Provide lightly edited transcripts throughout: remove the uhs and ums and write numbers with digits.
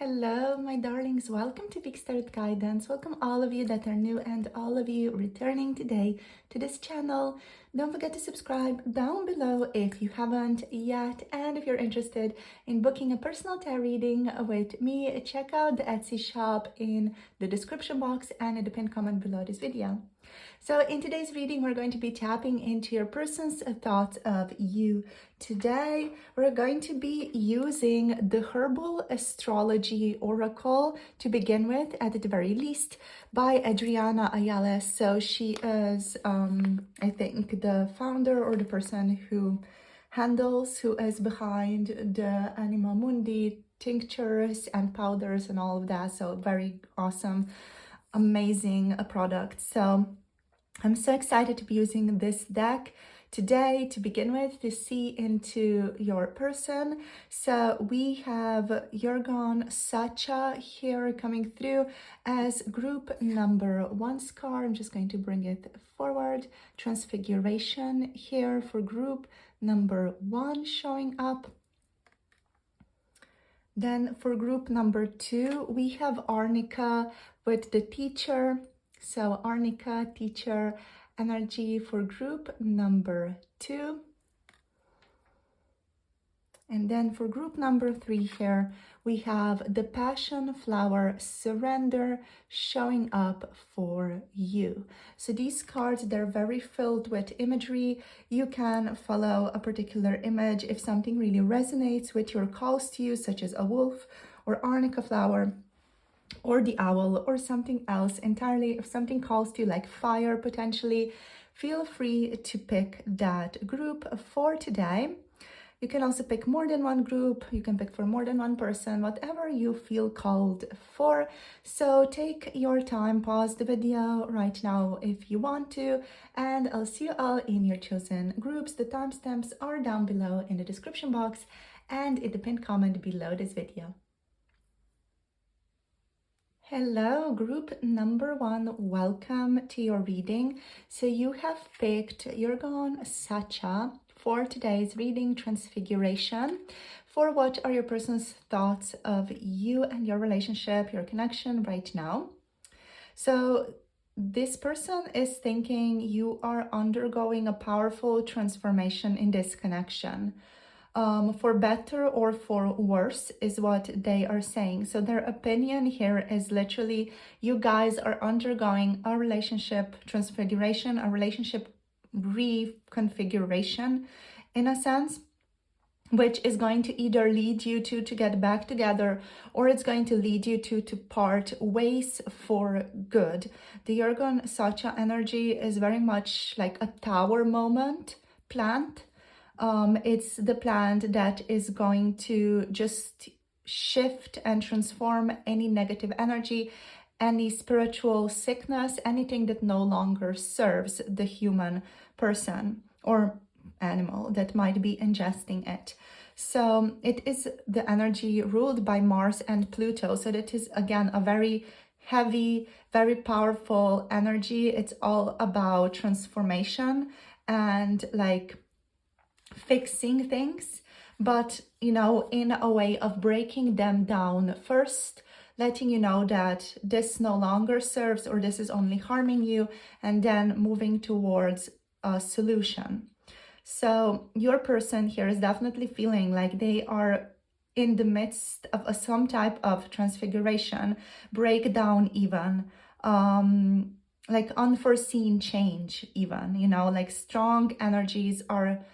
Hello, my darlings. Welcome to Big Start Guidance. Welcome all of you that are new and all of you returning today to this channel. Don't forget to subscribe down below if you haven't yet. And if you're interested in booking a personal tarot reading with me, check out the Etsy shop in the description box and in the pinned comment below this video. So in today's reading, we're going to be tapping into your person's thoughts of you. Today, we're going to be using the Herbal Astrology Oracle to begin with, at the very least, by Adriana Ayala. So she is, I think, the founder or the person who is behind the Anima Mundi tinctures and powders and all of that. So very awesome, amazing product. So I'm so excited to be using this deck today to begin with to see into your person. So we have Jergon, Sacha here coming through as group number 1 scar. I'm just going to bring it forward. Transfiguration here for group number 1 showing up. Then for group number 2, we have Arnica with the teacher. So Arnica, teacher energy for group number 2. And then for group number 3 here, we have the Passionflower, surrender, showing up for you. So these cards, they're very filled with imagery. You can follow a particular image if something really resonates with your calls to you, such as a wolf or Arnica flower, or the owl, or something else entirely. If something calls to you like fire potentially, feel free to pick that group for today. You can also pick more than one group. You can pick for more than one person, whatever you feel called for. So take your time, pause the video right now if you want to, and I'll see you all in your chosen groups. The timestamps are down below in the description box and in the pinned comment below this video. Hello, group number 1, welcome to your reading. So you have picked Jergon, Sacha for today's reading, Transfiguration. For what are your person's thoughts of you and your relationship, your connection right now? So this person is thinking you are undergoing a powerful transformation in this connection. For better or for worse is what they are saying. So their opinion here is literally you guys are undergoing a relationship transfiguration, a relationship reconfiguration in a sense, which is going to either lead you to get back together, or it's going to lead you to part ways for good. The Jergon Sacha energy is very much like a tower moment plant. It's the plant that is going to just shift and transform any negative energy, any spiritual sickness, anything that no longer serves the human person or animal that might be ingesting it. So it is the energy ruled by Mars and Pluto. So that is, again, a very heavy, very powerful energy. It's all about transformation and like fixing things, but in a way of breaking them down first, letting you know that this no longer serves or this is only harming you, and then moving towards a solution. So your person here is definitely feeling like they are in the midst of some type of transfiguration, breakdown even, like unforeseen change even, like strong energies are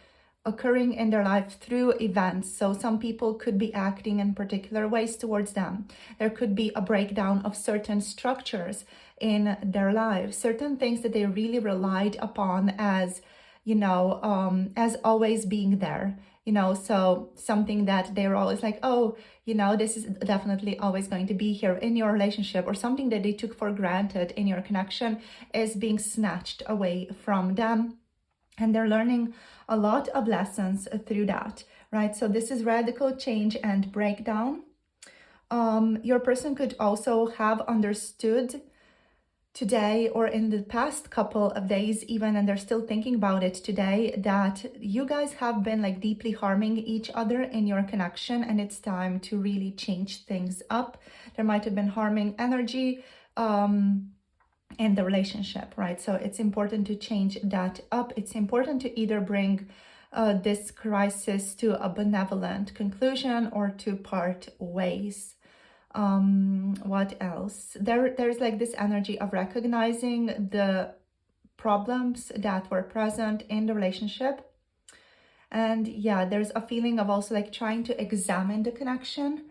occurring in their life through events. So some people could be acting in particular ways towards them. There could be a breakdown of certain structures in their lives, certain things that they really relied upon as, as always being there, so something that they were always like, oh, this is definitely always going to be here in your relationship, or something that they took for granted in your connection is being snatched away from them. And they're learning a lot of lessons through that, right? So this is radical change and breakdown. Your person could also have understood today, or in the past couple of days even, and they're still thinking about it today, that you guys have been like deeply harming each other in your connection, and it's time to really change things up. There might have been harming energy in the relationship, right? So it's important to change that up. It's important to either bring this crisis to a benevolent conclusion or to part ways. What else? There's like this energy of recognizing the problems that were present in the relationship. And yeah, there's a feeling of also like trying to examine the connection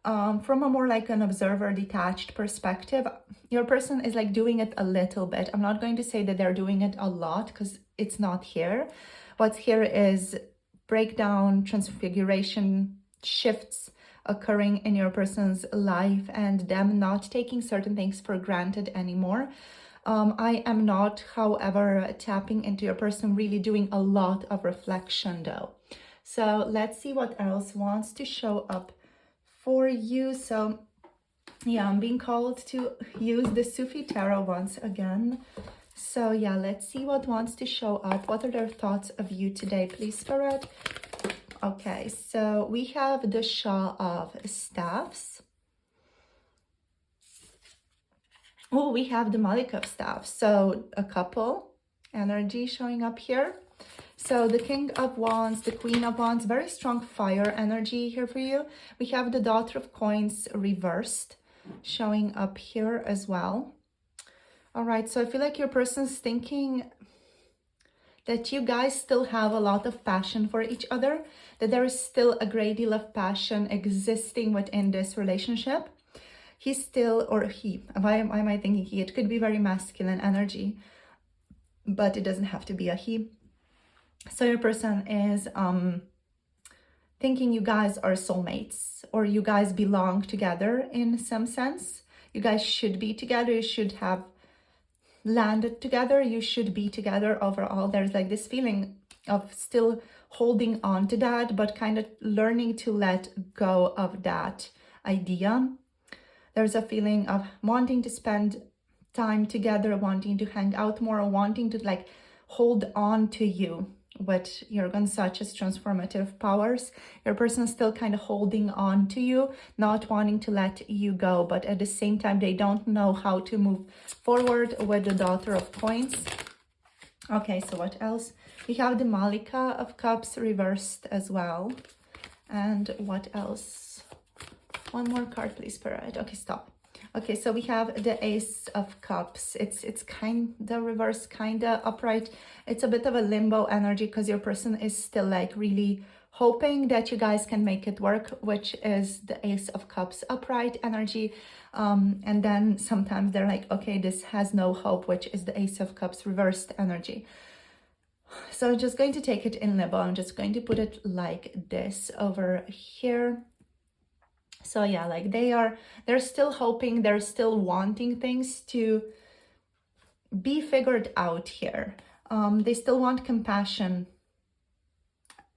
from a more like an observer, detached perspective. Your person is like doing it a little bit. I'm not going to say that they're doing it a lot because it's not here. What's here is breakdown, transfiguration, shifts occurring in your person's life, and them not taking certain things for granted anymore. I am not, however, tapping into your person, really doing a lot of reflection though. So let's see what else wants to show up for you. So yeah, I'm being called to use the Sufi Tarot once again. So yeah, let's see what wants to show up. What are their thoughts of you today, please, Spirit? Okay, so we have the Shah of Staffs. Oh, we have the Malik of Staffs. So a couple energy showing up here. So the King of Wands, the Queen of Wands, very strong fire energy here for you. We have the Daughter of Coins reversed showing up here as well. All right, so I feel like your person's thinking that you guys still have a lot of passion for each other, that there is still a great deal of passion existing within this relationship. He's still, or he, why am I thinking he? It could be very masculine energy, but it doesn't have to be a he. So your person is thinking you guys are soulmates, or you guys belong together in some sense. You guys should be together. You should have landed together. You should be together overall. There's like this feeling of still holding on to that, but kind of learning to let go of that idea. There's a feeling of wanting to spend time together, wanting to hang out more, or wanting to like hold on to you with Jergon, such as transformative powers. Your person is still kind of holding on to you, not wanting to let you go, but at the same time, they don't know how to move forward with the Daughter of Coins. Okay, so what else? We have the Malika of Cups reversed as well. And what else? One more card, please, Spirit. Okay, stop. Okay, so we have the Ace of Cups. It's kind of reversed, kind of upright. It's a bit of a limbo energy because your person is still like really hoping that you guys can make it work, which is the Ace of Cups upright energy. And then sometimes they're like, okay, this has no hope, which is the Ace of Cups reversed energy. So I'm just going to take it in limbo. I'm just going to put it like this over here. So yeah, like they're still hoping, they're still wanting things to be figured out here. They still want compassion,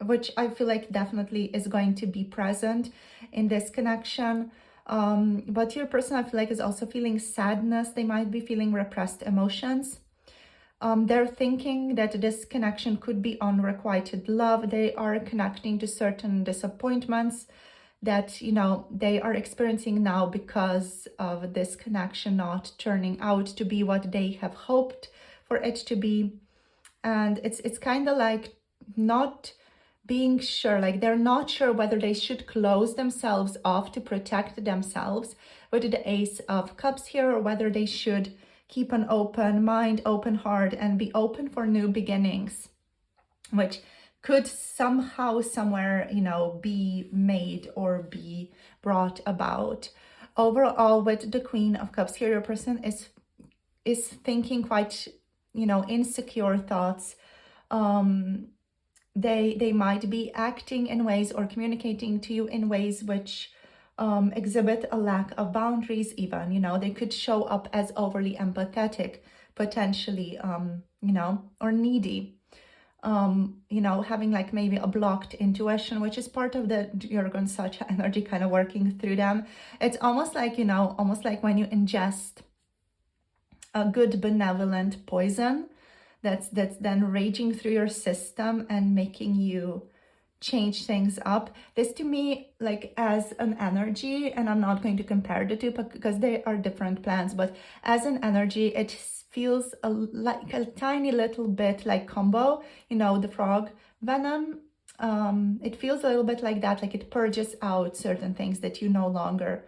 which I feel like definitely is going to be present in this connection. But your person, I feel like, is also feeling sadness. They might be feeling repressed emotions. They're thinking that this connection could be unrequited love. They are connecting to certain disappointments that, you know, they are experiencing now because of this connection not turning out to be what they have hoped for it to be. And it's kind of like not being sure, like they're not sure whether they should close themselves off to protect themselves with the Ace of Cups here, or whether they should keep an open mind, open heart, and be open for new beginnings, which could somehow, somewhere, you know, be made or be brought about. Overall, with the Queen of Cups here, your person is thinking quite, you know, insecure thoughts. They might be acting in ways or communicating to you in ways which exhibit a lack of boundaries even, you know. They could show up as overly empathetic, potentially, you know, or needy. You know, having like maybe a blocked intuition, which is part of the Jergon Sacha energy kind of working through them. It's almost like, you know, almost like when you ingest a good benevolent poison that's then raging through your system and making you change things up. This to me, like as an energy, and I'm not going to compare the two because they are different plants, but as an energy, it feels like a tiny little bit like combo, you know, the frog venom. It feels a little bit like that, like it purges out certain things that you no longer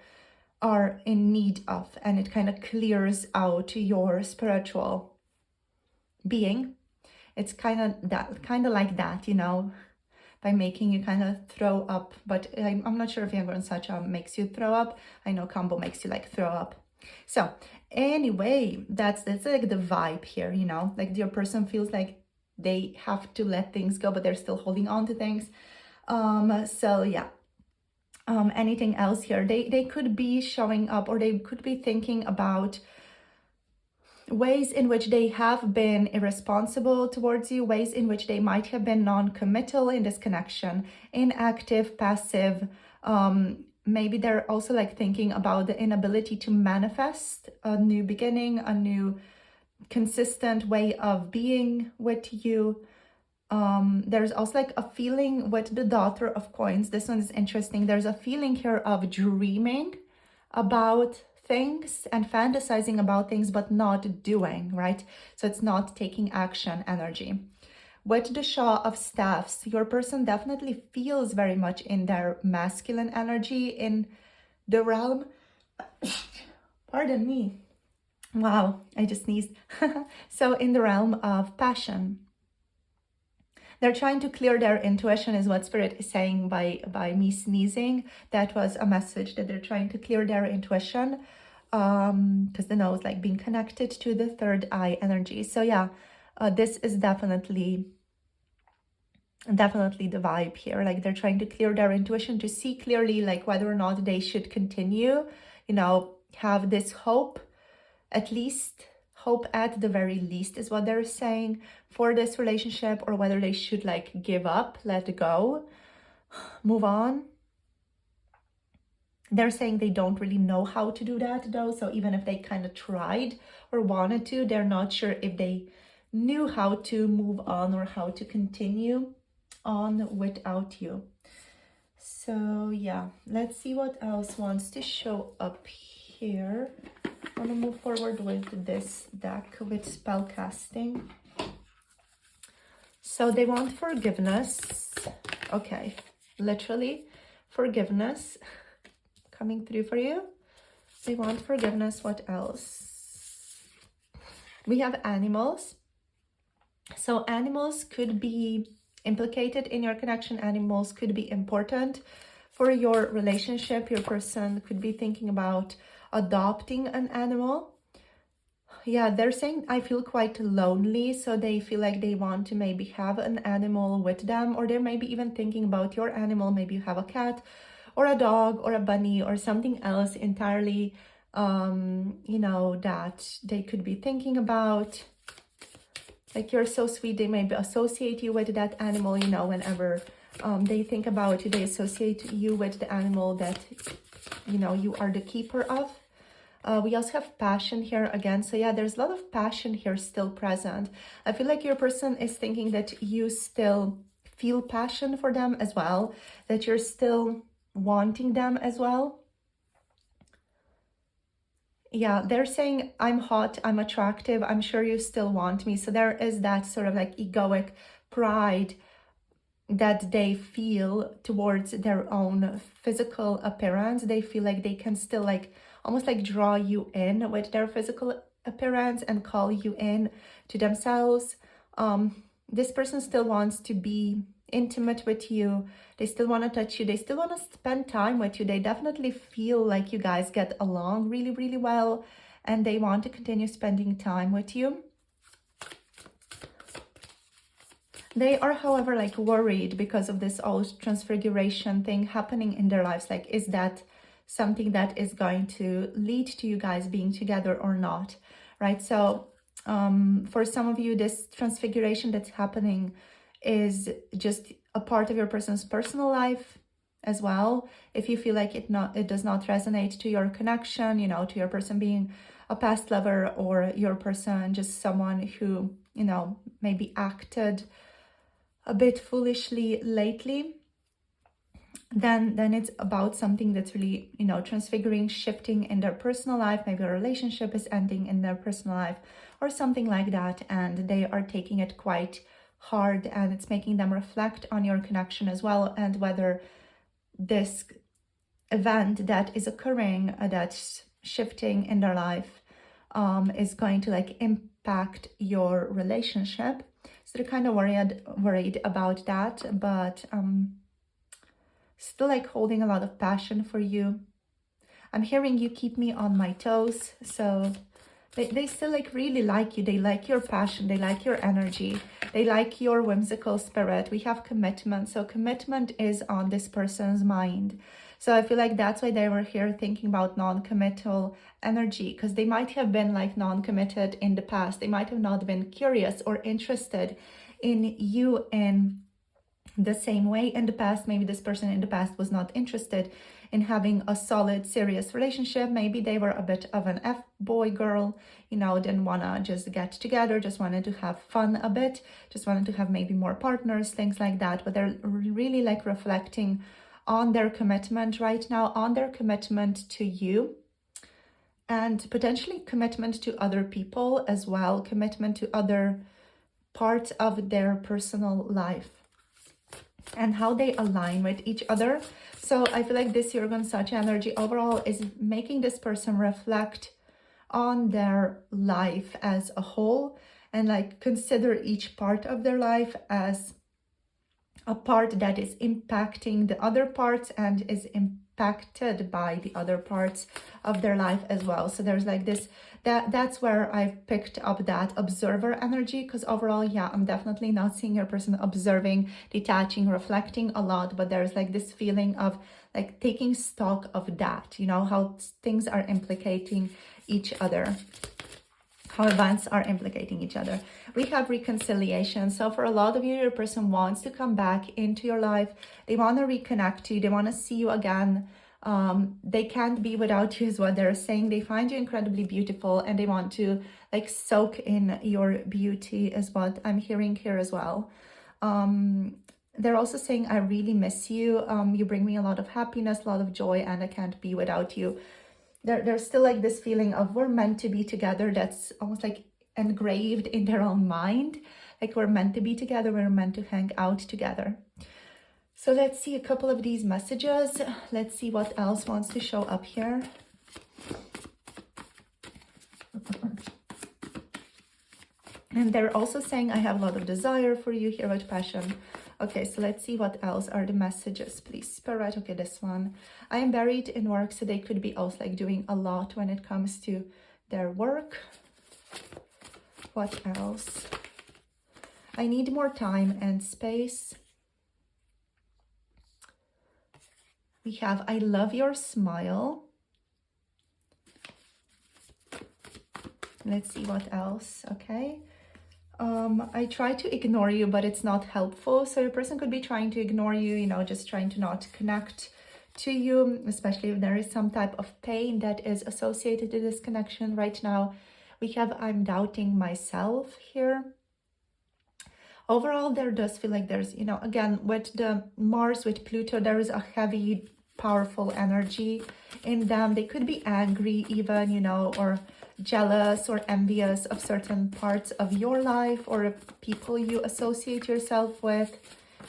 are in need of, and it kind of clears out your spiritual being. It's kind of like that, you know, by making you kind of throw up. But I'm not sure if Jergon Sacha makes you throw up. I know combo makes you like throw up. So anyway, that's like the vibe here, you know, like your person feels like they have to let things go, but they're still holding on to things. So yeah. Anything else here? They could be showing up, or they could be thinking about ways in which they have been irresponsible towards you, ways in which they might have been non-committal in this connection, inactive, passive. Maybe they're also like thinking about the inability to manifest a new beginning, a new consistent way of being with you. There's also like a feeling with the Daughter of Coins. This one is interesting. There's a feeling here of dreaming about things and fantasizing about things, but not doing, right? So it's not taking action energy. With the Shaw of Staffs, your person definitely feels very much in their masculine energy, in the realm, pardon me, wow, I just sneezed. So in the realm of passion. They're trying to clear their intuition is what Spirit is saying by me sneezing. That was a message that they're trying to clear their intuition, because the nose like being connected to the third eye energy. So yeah, this is definitely the vibe here. Like they're trying to clear their intuition to see clearly like whether or not they should continue, you know, have this hope, at least hope at the very least is what they're saying for this relationship, or whether they should like give up, let go, move on. They're saying they don't really know how to do that though. So even if they kind of tried or wanted to, they're not sure if they knew how to move on or how to continue on without you. So yeah, let's see what else wants to show up here. I want to move forward with this deck with spell casting. So they want forgiveness. Okay, literally forgiveness coming through for you. They want forgiveness. What else? We have animals. So animals could be implicated in your connection. Animals could be important for your relationship. Your person could be thinking about adopting an animal. Yeah, they're saying I feel quite lonely, so they feel like they want to maybe have an animal with them, or they're maybe even thinking about your animal. Maybe you have a cat or a dog or a bunny or something else entirely, you know, that they could be thinking about. Like you're so sweet, they maybe associate you with that animal, you know, whenever they think about you, they associate you with the animal that, you know, you are the keeper of. We also have passion here again. So yeah, there's a lot of passion here still present. I feel like your person is thinking that you still feel passion for them as well, that you're still wanting them as well. Yeah, they're saying I'm hot, I'm attractive, I'm sure you still want me. So there is that sort of like egoic pride that they feel towards their own physical appearance. They feel like they can still like almost like draw you in with their physical appearance and call you in to themselves. This person still wants to be intimate with you. They still want to touch you. They still want to spend time with you. They definitely feel like you guys get along really, really well, and they want to continue spending time with you. They are, however, like worried because of this whole transfiguration thing happening in their lives. Like, is that something that is going to lead to you guys being together or not, right? So for some of you, this transfiguration that's happening is just a part of your person's personal life as well. If you feel like it does not resonate to your connection, you know, to your person being a past lover or your person, just someone who, you know, maybe acted a bit foolishly lately, then it's about something that's really, you know, transfiguring, shifting in their personal life. Maybe a relationship is ending in their personal life or something like that, and they are taking it quite hard, and it's making them reflect on your connection as well, and whether this event that is occurring, that's shifting in their life, is going to like impact your relationship. So they're kind of worried about that, but still like holding a lot of passion for you. I'm hearing you keep me on my toes. So they still like really like you. They like your passion. They like your energy. They like your whimsical spirit. We have commitment. So commitment is on this person's mind. So I feel like that's why they were here thinking about non-committal energy, because they might have been like non-committed in the past. They might have not been curious or interested in you in the same way in the past. Maybe this person in the past was not interested in having a solid, serious relationship. Maybe they were a bit of an F-boy girl, you know, didn't want to just get together, just wanted to have fun a bit, just wanted to have maybe more partners, things like that. But they're really like reflecting on their commitment right now, on their commitment to you, and potentially commitment to other people as well, commitment to other parts of their personal life, and how they align with each other. So I feel like this Jergon Sacha energy overall is making this person reflect on their life as a whole, and like consider each part of their life as a part that is impacting the other parts and is impacted by the other parts of their life as well. So there's like this, that's where I've picked up that observer energy, because overall, yeah, I'm definitely not seeing your person observing, detaching, reflecting a lot, but there's like this feeling of like taking stock of that, you know, how things are implicating each other, how events are implicating each other. We have reconciliation. So for a lot of you, your person wants to come back into your life. They want to reconnect to you. They want to see you again. They can't be without you is what they're saying. They find you incredibly beautiful, and they want to like soak in your beauty is what I'm hearing here as well. They're also saying, I really miss you. You bring me a lot of happiness, a lot of joy, and I can't be without you. There's still like this feeling of we're meant to be together. That's almost like engraved in their own mind. Like we're meant to be together. We're meant to hang out together. So let's see a couple of these messages. Let's see what else wants to show up here. And they're also saying, I have a lot of desire for you here with passion. Okay, so let's see what else are the messages, please. Spirit, okay, this one. I am buried in work, so they could be also like doing a lot when it comes to their work. What else? I need more time and space. We have, I love your smile. Let's see what else, okay. I try to ignore you, but it's not helpful. So your person could be trying to ignore you, you know, just trying to not connect to you, especially if there is some type of pain that is associated to this connection right now. We have, I'm doubting myself here. Overall, there does feel like there's, you know, again, with the Mars, with Pluto, there is a heavy, powerful energy in them. They could be angry even, you know, or jealous or envious of certain parts of your life or people you associate yourself with.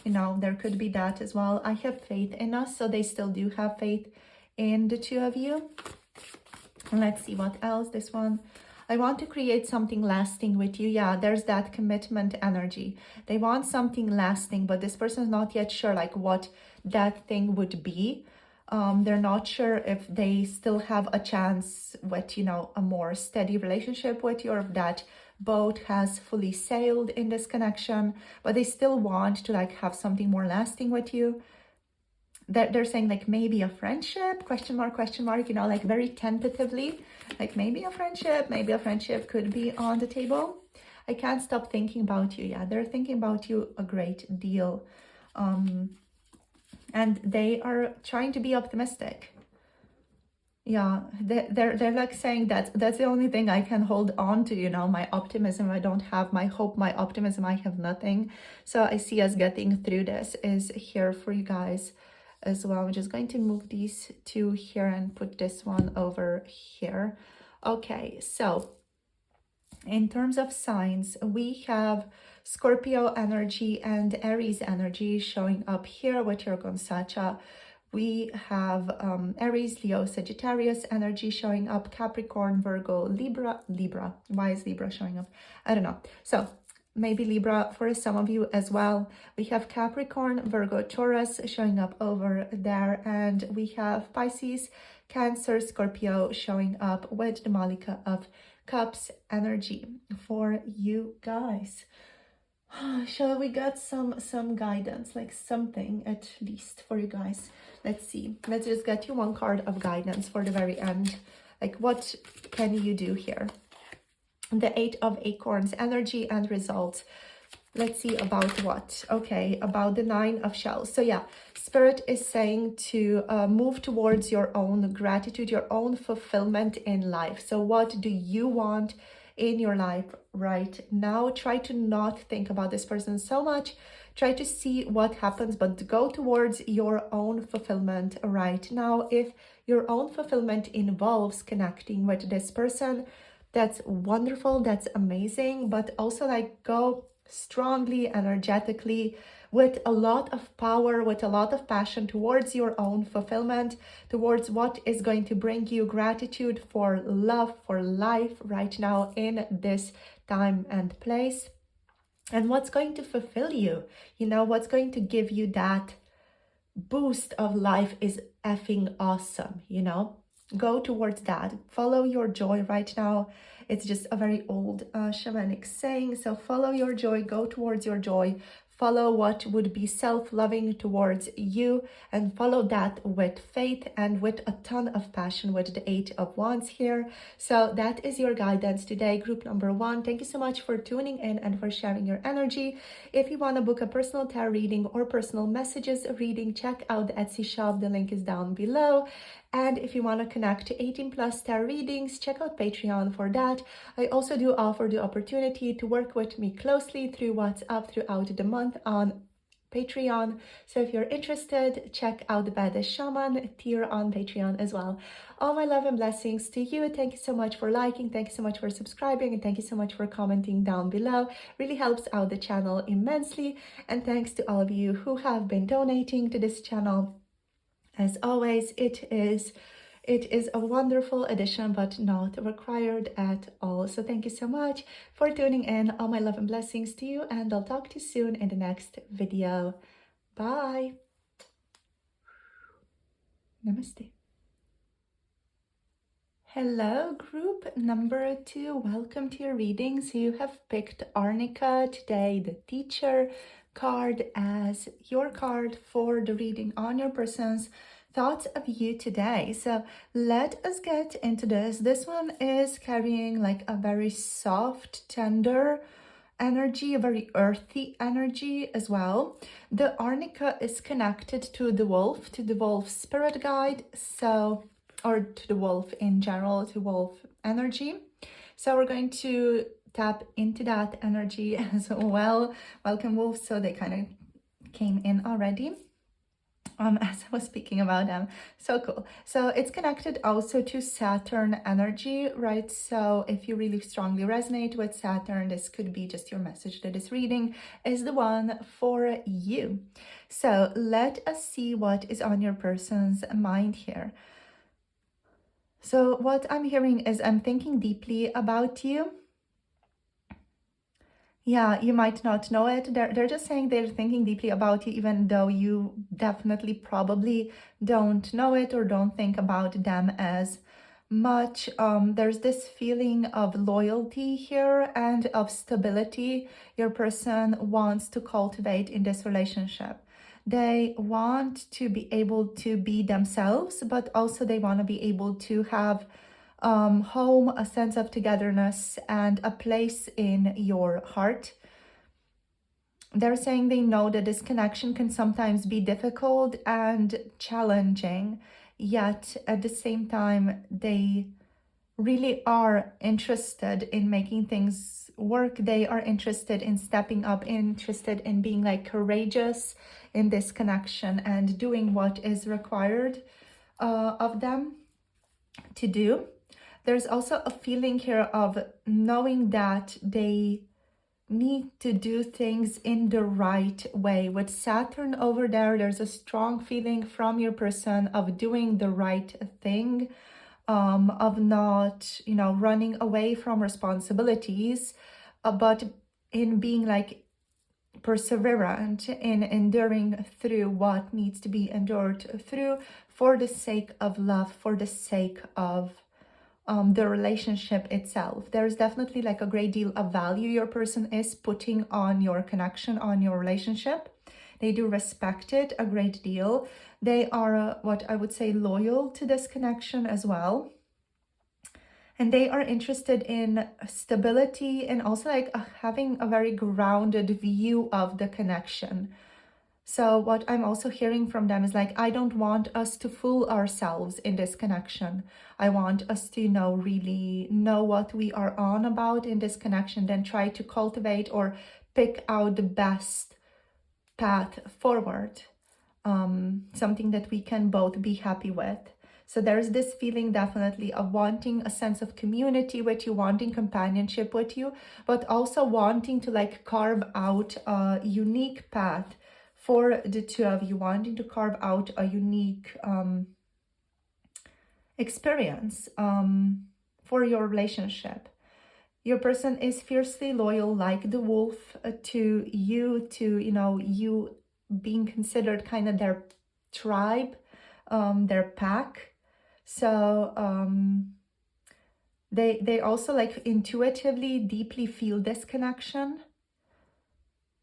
You know, there could be that as well. I have faith in us, so they still do have faith in the two of you. Let's see what else. This one, I want to create something lasting with you. Yeah, there's that commitment energy. They want something lasting, but this person is not yet sure like what that thing would be. They're not sure if they still have a chance with, you know, a more steady relationship with you, or if that boat has fully sailed in this connection, but they still want to like have something more lasting with you. They're saying like maybe a friendship, question mark, you know, like very tentatively, like maybe a friendship could be on the table. I can't stop thinking about you. Yeah, they're thinking about you a great deal. And they are trying to be optimistic. Yeah, they're like saying that that's the only thing I can hold on to, you know, my optimism. I don't have my hope, my optimism, I have nothing. So I see us getting through this is here for you guys as well. I'm just going to move these two here and put this one over here. Okay, so in terms of signs, we have Scorpio energy and Aries energy showing up here with Jergon, Sacha. We have Aries, Leo, Sagittarius energy showing up, Capricorn, Virgo, Libra. Why is Libra showing up? I don't know. So maybe Libra for some of you as well. We have Capricorn, Virgo, Taurus showing up over there. And we have Pisces, Cancer, Scorpio showing up with the Malika of Cups energy for you guys. Shall we get some guidance, like something at least for you guys? Let's see. Let's just get you one card of guidance for the very end. Like, what can you do here? The Eight of Acorns energy and results. Let's see about what. Okay, about the Nine of Shells. So yeah, Spirit is saying to move towards your own gratitude, your own fulfillment in life. So what do you want in your life right now? Try to not think about this person so much. Try to see what happens, but go towards your own fulfillment right now. If your own fulfillment involves connecting with this person, that's wonderful, that's amazing, but also like go strongly, energetically, with a lot of power, with a lot of passion towards your own fulfillment, towards what is going to bring you gratitude for love, for life right now in this time and place. And what's going to fulfill you, you know, what's going to give you that boost of life is effing awesome, you know. Go towards that. Follow your joy right now. It's just a very old shamanic saying. So follow your joy, go towards your joy. Follow what would be self-loving towards you, and follow that with faith and with a ton of passion with the Eight of Wands here. So that is your guidance today, group number 1. Thank you so much for tuning in and for sharing your energy. If you want to book a personal tarot reading or personal messages reading, check out the Etsy shop. The link is down below. And if you want to connect to 18+ tarot readings, check out Patreon for that. I also do offer the opportunity to work with me closely through WhatsApp throughout the month on Patreon. So if you're interested, check out the Badass Shaman tier on Patreon as well. All my love and blessings to you. Thank you so much for liking. Thank you so much for subscribing. And thank you so much for commenting down below. Really helps out the channel immensely. And thanks to all of you who have been donating to this channel. As always, it is a wonderful addition, but not required at all. So thank you so much for tuning in. All my love and blessings to you, and I'll talk to you soon in the next video. Bye. Namaste. Hello, group number 2. Welcome to your readings. You have picked Arnica today, the teacher card, as your card for the reading on your person's thoughts of you today. So let us get into this. This one is carrying like a very soft, tender energy, a very earthy energy as well. The Arnica is connected to the wolf spirit guide, so, or to the wolf in general, to wolf energy. So we're going to tap into that energy as well. Welcome, wolves. So they kind of came in already as I was speaking about them. So cool. So it's connected also to Saturn energy, right? So if you really strongly resonate with Saturn, this could be just your message that this reading is the one for you. So let us see what is on your person's mind here. So what I'm hearing is I'm thinking deeply about you. Yeah, you might not know it. They're just saying they're thinking deeply about you, even though you definitely probably don't know it or don't think about them as much. There's this feeling of loyalty here and of stability your person wants to cultivate in this relationship. They want to be able to be themselves, but also they want to be able to have home, a sense of togetherness, and a place in your heart. They're saying they know that this connection can sometimes be difficult and challenging. yet at the same time, they really are interested in making things work. They are interested in stepping up, interested in being like courageous in this connection and doing what is required of them to do. There's also a feeling here of knowing that they need to do things in the right way. With Saturn over there, there's a strong feeling from your person of doing the right thing, of not, you know, running away from responsibilities, but in being like perseverant in enduring through what needs to be endured through for the sake of love, for the sake of the relationship itself. There's definitely like a great deal of value your person is putting on your connection, on your relationship. They do respect it a great deal. They are what I would say loyal to this connection as well. And they are interested in stability and also like having a very grounded view of the connection. So what I'm also hearing from them is like, I don't want us to fool ourselves in this connection. I want us to, you know, really know what we are on about in this connection, then try to cultivate or pick out the best path forward. Something that we can both be happy with. So there's this feeling definitely of wanting a sense of community with you, wanting companionship with you, but also wanting to like carve out a unique path for the two of you, wanting to carve out a unique experience for your relationship. Your person is fiercely loyal like the wolf to you, to, you know, you being considered kind of their tribe, their pack. So they also like intuitively deeply feel this connection.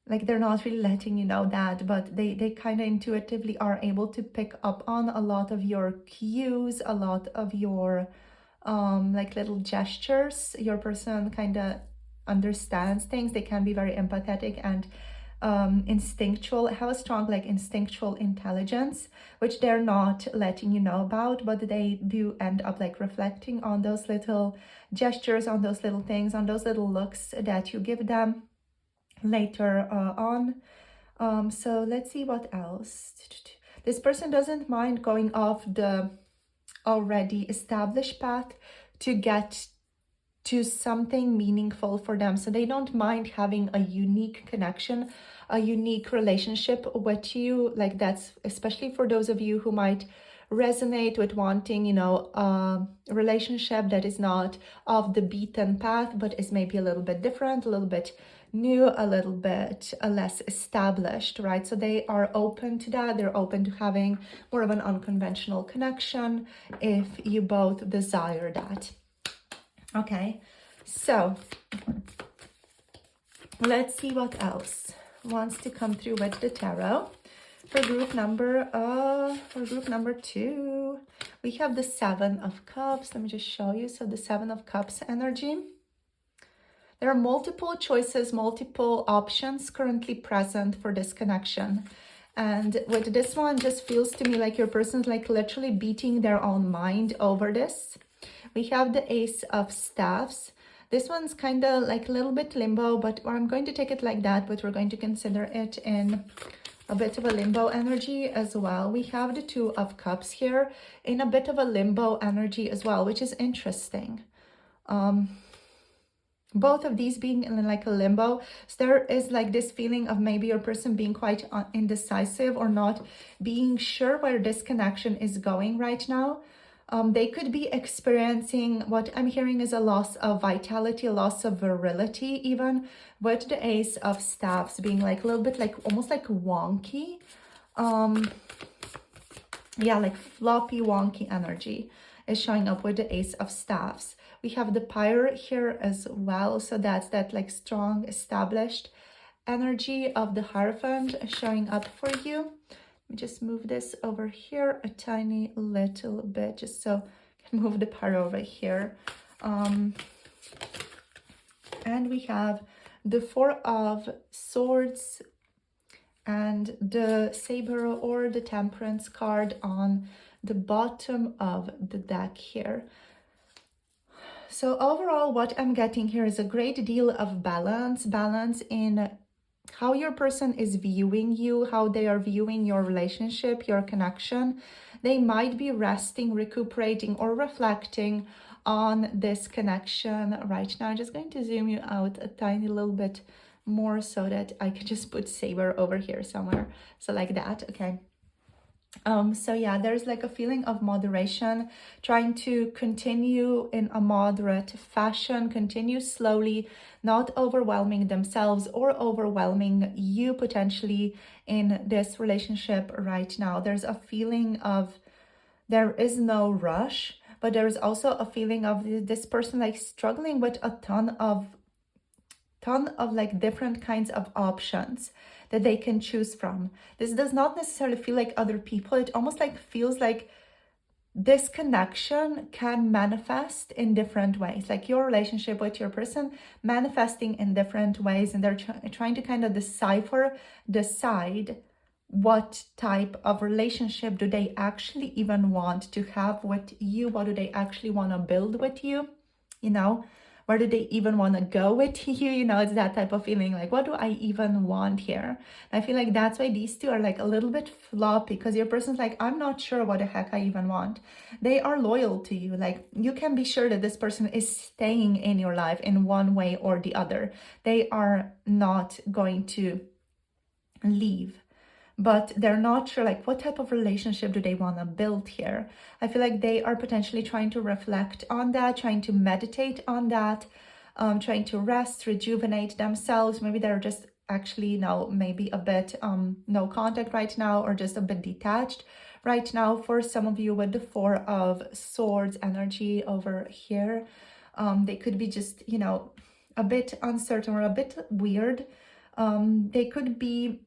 Like they're not really letting you know that, but they kind of intuitively are able to pick up on a lot of your cues, a lot of your like little gestures. Your person kind of understands things. They can be very empathetic and instinctual, have a strong like instinctual intelligence, which they're not letting you know about, but they do end up like reflecting on those little gestures, on those little things, on those little looks that you give them later on. So let's see what else. This person doesn't mind going off the already established path to get to something meaningful for them. So they don't mind having a unique connection, a unique relationship with you. Like that's especially for those of you who might resonate with wanting, you know, a relationship that is not of the beaten path, but is maybe a little bit different, a little bit new, a little bit less established, right? So they are open to that. They're open to having more of an unconventional connection if you both desire that. Okay, so let's see what else wants to come through with the tarot. For group number 2, we have the 7 of Cups. Let me just show you. So the 7 of Cups energy. There are multiple choices, multiple options currently present for this connection. And with this one, just feels to me like your person's like literally beating their own mind over this. We have the Ace of Staffs. This one's kind of like a little bit limbo, but I'm going to take it like that, but we're going to consider it in a bit of a limbo energy as well. We have the 2 of Cups here in a bit of a limbo energy as well, which is interesting. Both of these being in like a limbo. So there is like this feeling of maybe your person being quite indecisive or not being sure where this connection is going right now. They could be experiencing, what I'm hearing is a loss of vitality, a loss of virility, even with the Ace of Staffs being like a little bit like almost like wonky. Yeah, like floppy, wonky energy is showing up with the Ace of Staffs. We have the Pirate here as well. So that's that like strong established energy of the Hierophant showing up for you. Let me just move this over here a tiny little bit, just so I can move the Pirate over here. And we have the 4 of Swords and the Saber or the Temperance card on the bottom of the deck here. So overall, what I'm getting here is a great deal of balance in how your person is viewing you, how they are viewing your relationship, your connection. They might be resting, recuperating, or reflecting on this connection right now. I'm just going to zoom you out a tiny little bit more so that I can just put Saber over here somewhere. So like that, okay. So yeah, there's like a feeling of moderation, trying to continue in a moderate fashion, continue slowly, not overwhelming themselves or overwhelming you potentially in this relationship right now. There's a feeling of there is no rush, but there is also a feeling of this person like struggling with a ton of like different kinds of options that they can choose from. This does not necessarily feel like other people. It almost like feels like this connection can manifest in different ways, like your relationship with your person manifesting in different ways, and they're trying to kind of decide what type of relationship do they actually even want to have with you. What do they actually want to build with you, you know? Where do they even want to go with you? You know, it's that type of feeling like, what do I even want here? And I feel like that's why these two are like a little bit floppy, because your person's like, I'm not sure what the heck I even want. They are loyal to you. Like, you can be sure that this person is staying in your life in one way or the other. They are not going to leave, but they're not sure like what type of relationship do they want to build here. I feel like they are potentially trying to reflect on that, trying to meditate on that, trying to rest, rejuvenate themselves. Maybe they're just actually now maybe a bit no contact right now, or just a bit detached right now. For some of you with the Four of Swords energy over here, they could be just, you know, a bit uncertain or a bit weird. They could be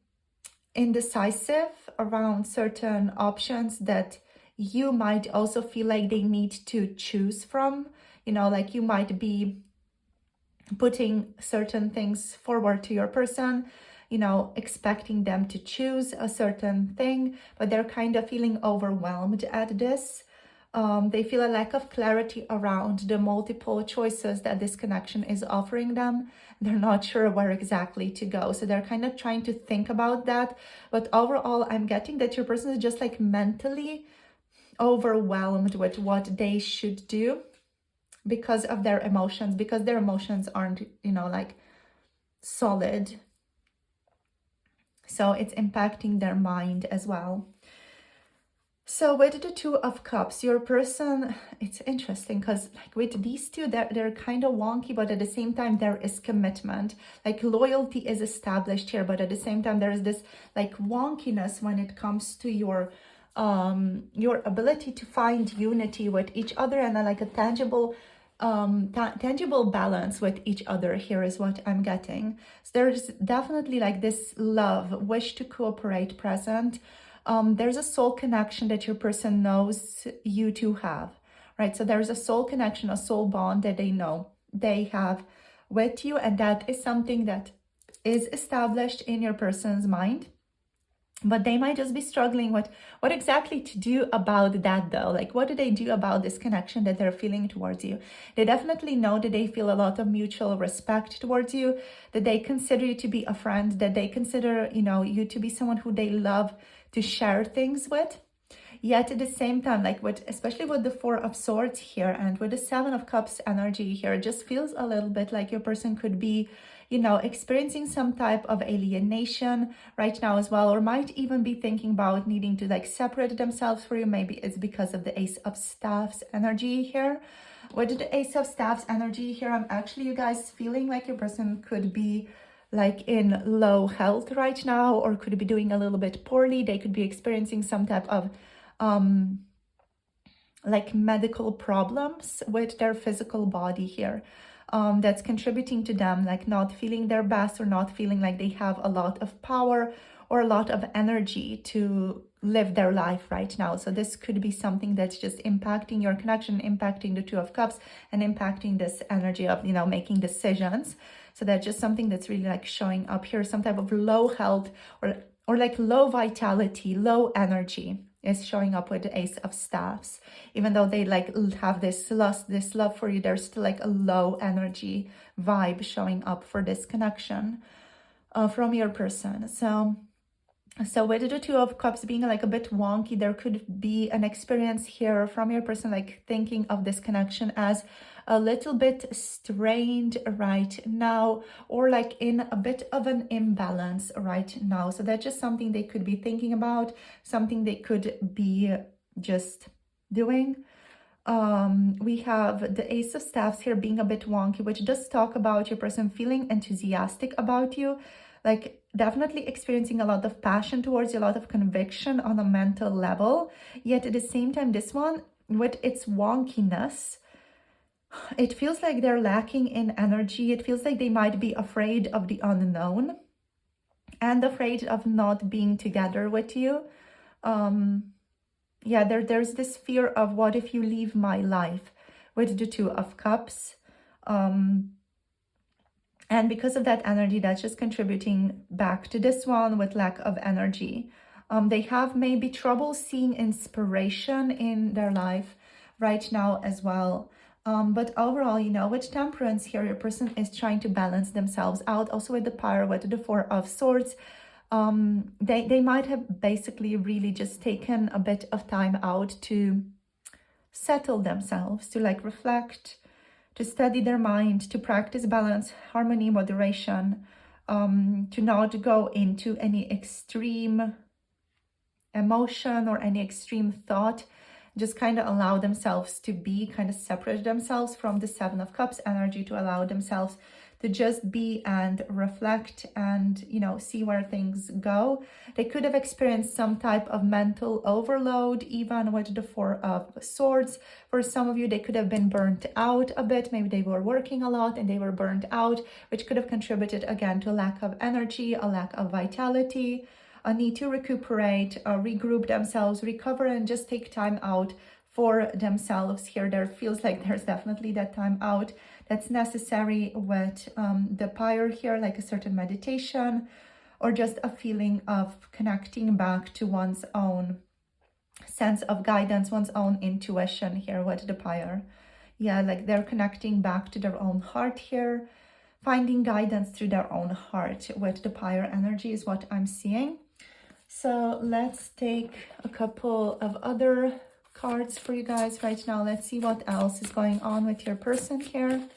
indecisive around certain options that you might also feel like they need to choose from. You know, like you might be putting certain things forward to your person, you know, expecting them to choose a certain thing, but they're kind of feeling overwhelmed at this. They feel a lack of clarity around the multiple choices that this connection is offering them. They're not sure where exactly to go. So they're kind of trying to think about that. But overall, I'm getting that your person is just like mentally overwhelmed with what they should do because of their emotions, because their emotions aren't, you know, like solid. So it's impacting their mind as well. So with the Two of Cups, your person, it's interesting because like with these two, they're kind of wonky, but at the same time, there is commitment. Like loyalty is established here, but at the same time, there is this like wonkiness when it comes to your ability to find unity with each other and like a tangible balance with each other here is what I'm getting. So there's definitely like this love, wish to cooperate present. There's a soul connection that your person knows you to have, right? So there's a soul connection, a soul bond that they know they have with you. And that is something that is established in your person's mind. But they might just be struggling with what exactly to do about that though. Like, what do they do about this connection that they're feeling towards you? They definitely know that they feel a lot of mutual respect towards you, that they consider you to be a friend, that they consider, you know, you to be someone who they love to share things with. Yet at the same time, like with, especially with the Four of Swords here and with the Seven of Cups energy here, it just feels a little bit like your person could be, you know, experiencing some type of alienation right now as well, or might even be thinking about needing to like separate themselves from you. Maybe it's because of the Ace of Staffs energy here. With the Ace of Staffs energy here, I'm actually, you guys, feeling like your person could be like in low health right now, or could be doing a little bit poorly. They could be experiencing some type of like medical problems with their physical body here. That's contributing to them like not feeling their best, or not feeling like they have a lot of power or a lot of energy to live their life right now. So this could be something that's just impacting your connection, impacting the Two of Cups, and impacting this energy of, you know, making decisions. So that's just something that's really like showing up here, some type of low health or like low vitality, low energy is showing up with the Ace of Staffs. Even though they like have this lust, this love for you, there's still like a low energy vibe showing up for this connection from your person. So with the Two of Cups being like a bit wonky, there could be an experience here from your person like thinking of this connection as a little bit strained right now, or like in a bit of an imbalance right now. So that's just something they could be thinking about, something they could be just doing. We have the Ace of Staffs here being a bit wonky, which does talk about your person feeling enthusiastic about you, like definitely experiencing a lot of passion towards you, a lot of conviction on a mental level. Yet at the same time, this one, with its wonkiness, it feels like they're lacking in energy. It feels like they might be afraid of the unknown and afraid of not being together with you. Yeah, there's this fear of what if you leave my life with the Two of Cups. And because of that energy, that's just contributing back to this one with lack of energy. They have maybe trouble seeing inspiration in their life right now as well. But overall, you know, with Temperance here, your person is trying to balance themselves out. Also with the Pyre, with the Four of Swords, they might have basically really just taken a bit of time out to settle themselves, to like reflect, to study their mind, to practice balance, harmony, moderation, to not go into any extreme emotion or any extreme thought, just kind of allow themselves to be, kind of separate themselves from the Seven of Cups energy, to allow themselves to just be and reflect and, you know, see where things go. They could have experienced some type of mental overload, even with the Four of Swords. For some of you, they could have been burnt out a bit. Maybe they were working a lot and they were burnt out, which could have contributed again to lack of energy, a lack of vitality, a need to recuperate, regroup themselves, recover, and just take time out for themselves here. There feels like there's definitely that time out that's necessary with the Pyre here, like a certain meditation or just a feeling of connecting back to one's own sense of guidance, one's own intuition here with the Pyre. Yeah, like they're connecting back to their own heart here, finding guidance through their own heart with the Pyre energy is what I'm seeing. So let's take a couple of other cards for you guys right now. Let's see what else is going on with your person here.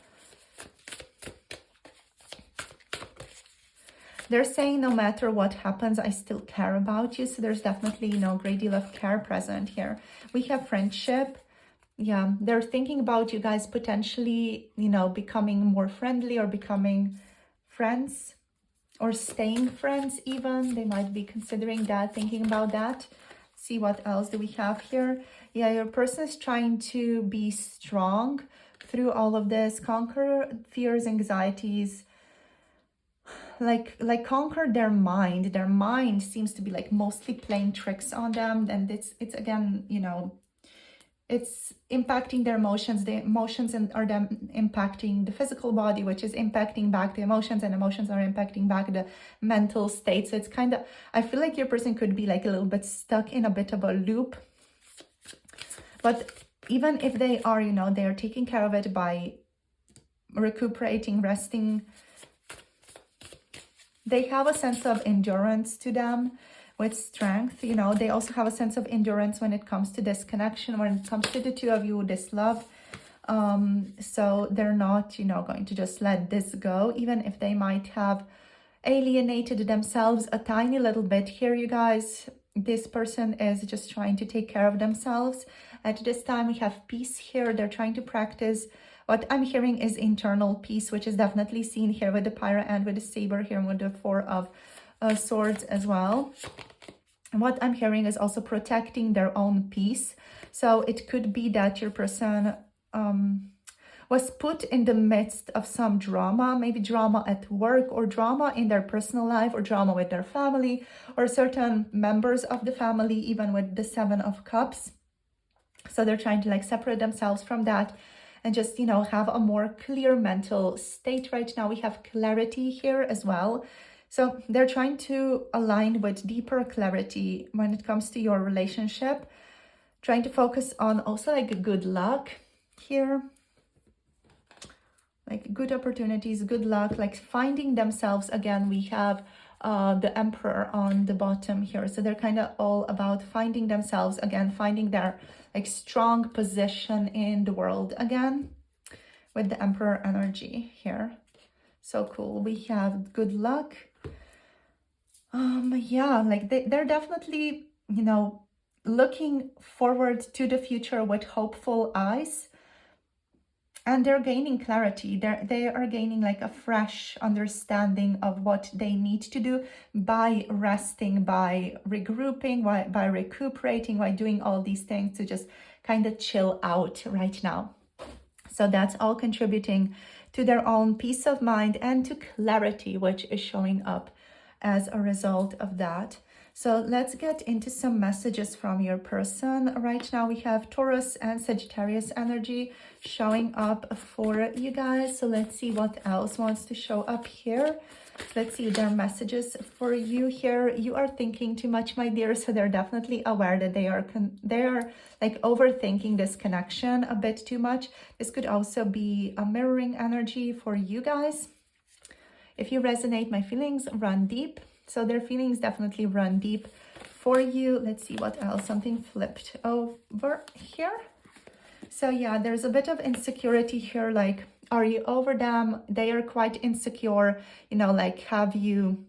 They're saying no matter what happens, I still care about you. So there's definitely, you know, a great deal of care present here. We have friendship. Yeah, they're thinking about you guys potentially, you know, becoming more friendly or becoming friends or staying friends even. They might be considering that, thinking about that. See what else do we have here. Yeah, your person is trying to be strong through all of this, conquer fears, anxieties, like conquer their mind. Their mind seems to be like mostly playing tricks on them, and it's again, you know, it's impacting their emotions. The emotions are them impacting the physical body, which is impacting back the emotions, and emotions are impacting back the mental state. So it's kind of, I feel like your person could be like a little bit stuck in a bit of a loop. But even if they are, you know, they are taking care of it by recuperating, resting. They have a sense of endurance to them with strength. You know, they also have a sense of endurance when it comes to this connection, when it comes to the two of you, this love. So they're not, you know, going to just let this go, even if they might have alienated themselves a tiny little bit here, you guys. This person is just trying to take care of themselves. At this time, we have peace here. They're trying to practice. What I'm hearing is internal peace, which is definitely seen here with the Pyre and with the Saber here, and with the Four of Swords as well. And what I'm hearing is also protecting their own peace. So it could be that your person was put in the midst of some drama, maybe drama at work, or drama in their personal life, or drama with their family, or certain members of the family, even with the Seven of Cups. So they're trying to like separate themselves from that and just, you know, have a more clear mental state right now. We have clarity here as well. So they're trying to align with deeper clarity when it comes to your relationship, trying to focus on also like good luck here, like good opportunities, good luck, like finding themselves again. We have the Emperor on the bottom here, so they're kind of all about finding themselves again, finding their like strong position in the world again, with the Emperor energy here. So cool. We have good luck. Yeah, like they're definitely, you know, looking forward to the future with hopeful eyes, and they're gaining clarity. They are gaining like a fresh understanding of what they need to do by resting, by regrouping, by recuperating, by doing all these things to just kind of chill out right now. So that's all contributing to their own peace of mind and to clarity, which is showing up as a result of that. So let's get into some messages from your person. Right now we have Taurus and Sagittarius energy showing up for you guys. So let's see what else wants to show up here. Let's see their messages for you here. You are thinking too much, my dear. So they're definitely aware that they are like overthinking this connection a bit too much. This could also be a mirroring energy for you guys. If you resonate, my feelings run deep. So their feelings definitely run deep for you. Let's see what else. Something flipped over here. So yeah, there's a bit of insecurity here. Like, are you over them? They are quite insecure. You know, like, have you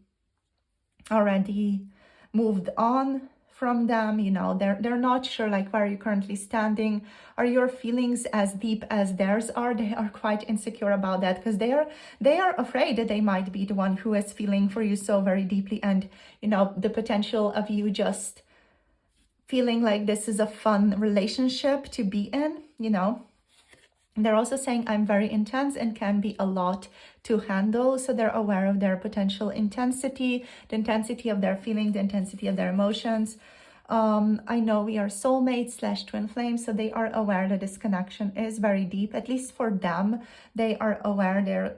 already moved on from them? You know, they're not sure like where you're currently standing. Are your feelings as deep as theirs are? They are quite insecure about that because they are afraid that they might be the one who is feeling for you so very deeply, and you know, the potential of you just feeling like this is a fun relationship to be in, you know. They're also saying I'm very intense and can be a lot to handle. So they're aware of their potential intensity, the intensity of their feeling, the intensity of their emotions. I know we are soulmates / twin flames, so they are aware that this connection is very deep. At least for them, they are aware, they're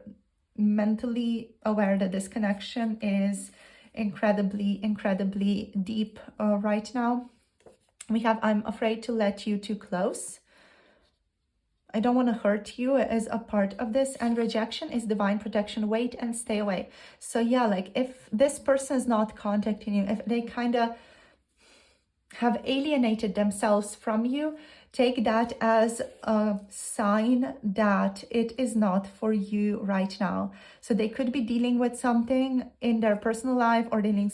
mentally aware that this connection is incredibly deep right now. We have I'm afraid to let you too close. I don't want to hurt you as a part of this, and rejection is divine protection. Wait and stay away. So yeah, like if this person is not contacting you, if they kind of have alienated themselves from you, take that as a sign that it is not for you right now. So they could be dealing with something in their personal life or dealing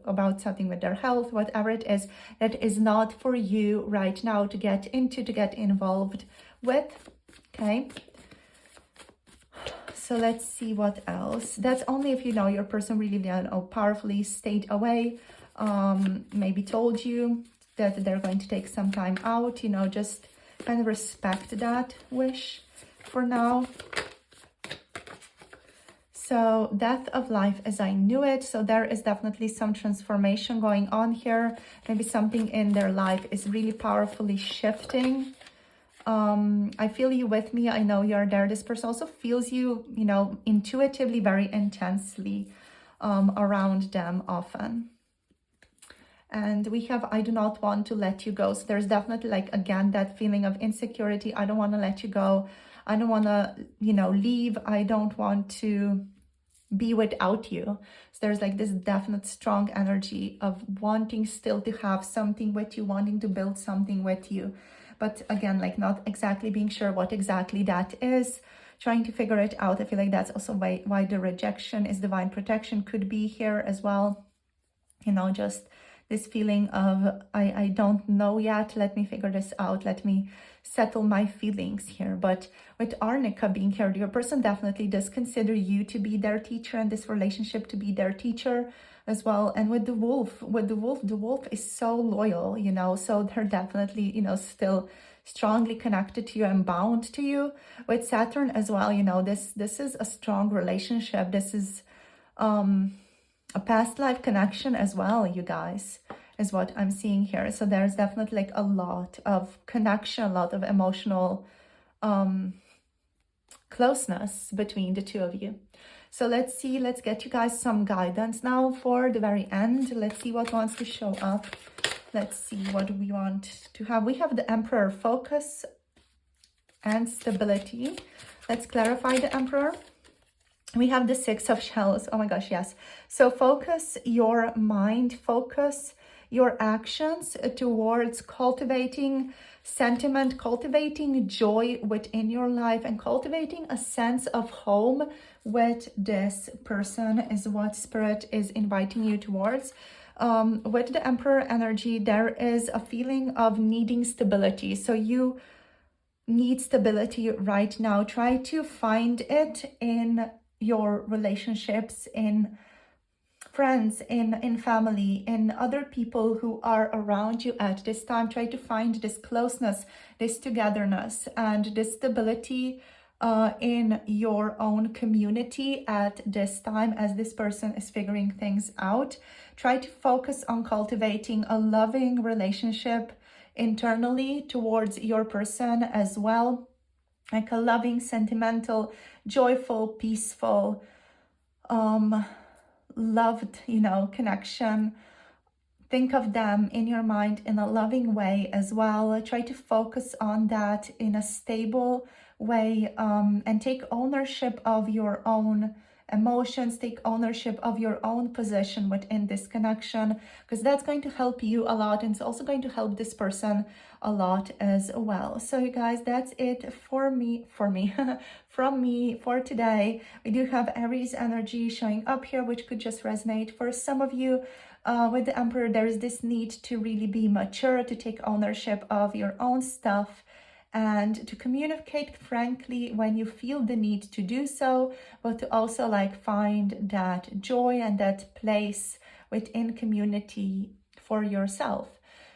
about something with their health, whatever it is, that is not for you right now to get into, to get involved with. Okay, so let's see what else. That's only if you know your person really powerfully stayed away, maybe told you that they're going to take some time out, you know, just kind of respect that wish for now. So death of life as I knew it. So there is definitely some transformation going on here. Maybe something in their life is really powerfully shifting. I feel you with me. I know you're there. This person also feels you, you know, intuitively, very intensely around them often. And we have, I do not want to let you go. So there's definitely like, again, that feeling of insecurity. I don't want to let you go. I don't want to, you know, leave. I don't want to be without you. So there's like this definite strong energy of wanting still to have something with you, wanting to build something with you. But again, like not exactly being sure what exactly that is, trying to figure it out. I feel like that's also why the rejection is divine protection could be here as well. You know, just this feeling of, I don't know yet, let me figure this out, let me settle my feelings here. But with Arnica being here, your person definitely does consider you to be their teacher and this relationship to be their teacher as well. And with the wolf is so loyal, you know, so they're definitely, you know, still strongly connected to you and bound to you. With Saturn as well, you know, this is a strong relationship. This is a past life connection as well, you guys, is what I'm seeing here. So there's definitely like a lot of connection, a lot of emotional closeness between the two of you. So let's see, let's get you guys some guidance now for the very end. Let's see what wants to show up. Let's see what we want to have. We have the Emperor, focus and stability. Let's clarify the Emperor. We have the Six of Shells. Oh my gosh, yes. So focus your mind, focus your actions towards cultivating sentiment, cultivating joy within your life, and cultivating a sense of home with this person is what Spirit is inviting you towards. With the Emperor energy, there is a feeling of needing stability. So you need stability right now. Try to find it in your relationships, in friends, in family, in other people who are around you at this time. Try to find this closeness, this togetherness, and this stability in your own community at this time as this person is figuring things out. Try to focus on cultivating a loving relationship internally towards your person as well, like a loving, sentimental, joyful, peaceful, loved, connection. Think of them in your mind in a loving way as well. Try to focus on that in a stable way, and take ownership of your own emotions, take ownership of your own position within this connection, because that's going to help you a lot, and it's also going to help this person a lot as well. So you guys, that's it for me from me for today. We do have Aries energy showing up here, which could just resonate for some of you. With the Emperor, there is this need to really be mature, to take ownership of your own stuff, and to communicate frankly when you feel the need to do so, but to also find that joy and that place within community for yourself.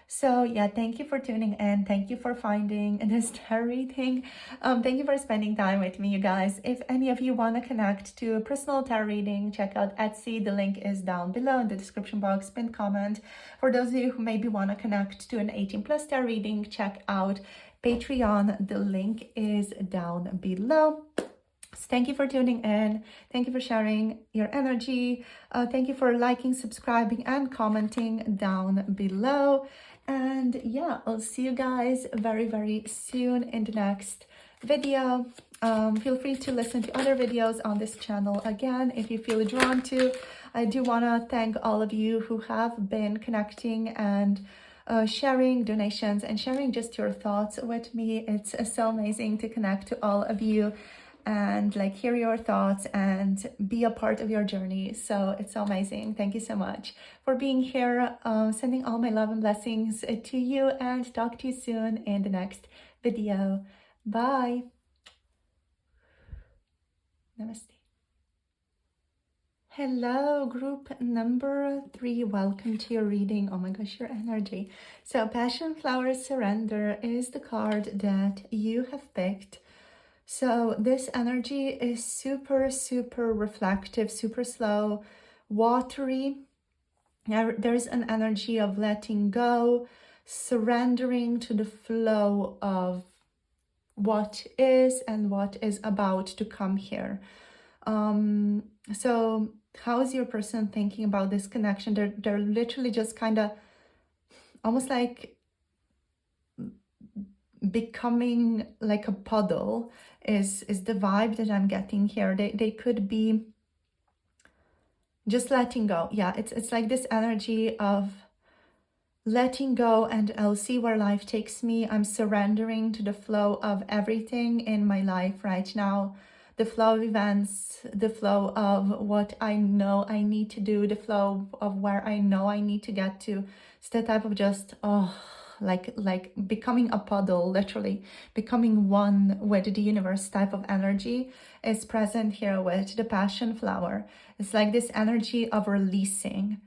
So yeah, thank you for tuning in. Thank you for finding this tarot reading. Thank you for spending time with me, you guys. If any of you want to connect to a personal tarot reading, check out Etsy. The link is down below in the description box, pinned comment. For those of you who maybe want to connect to an 18+ tarot reading, check out Patreon. The link is down below. Thank you for tuning in. Thank you for sharing your energy. Thank you for liking, subscribing, and commenting down below. And yeah, I'll see you guys very, very soon in the next video. Feel free to listen to other videos on this channel again if you feel drawn to. I do want to thank all of you who have been connecting and sharing donations and sharing just your thoughts with me. It's so amazing to connect to all of you and hear your thoughts and be a part of your journey. So it's so amazing. Thank you so much for being here. Sending all my love and blessings to you, and talk to you soon in the next video. Bye. Namaste. Hello, group number 3. Welcome to your reading. Oh my gosh, your energy. So Passionflower Surrender is the card that you have picked. So this energy is super, super reflective, super slow, watery. There's an energy of letting go, surrendering to the flow of what is and what is about to come here. So how is your person thinking about this connection? They're literally just kind of almost becoming like a puddle is the vibe that I'm getting here. They could be just letting go. Yeah, it's like this energy of letting go, and I'll see where life takes me. I'm surrendering to the flow of everything in my life right now. The flow of events, the flow of what I know I need to do, the flow of where I know I need to get to. It's the type of just, like becoming a puddle, literally becoming one with the universe type of energy is present here with the passion flower. It's like this energy of releasing.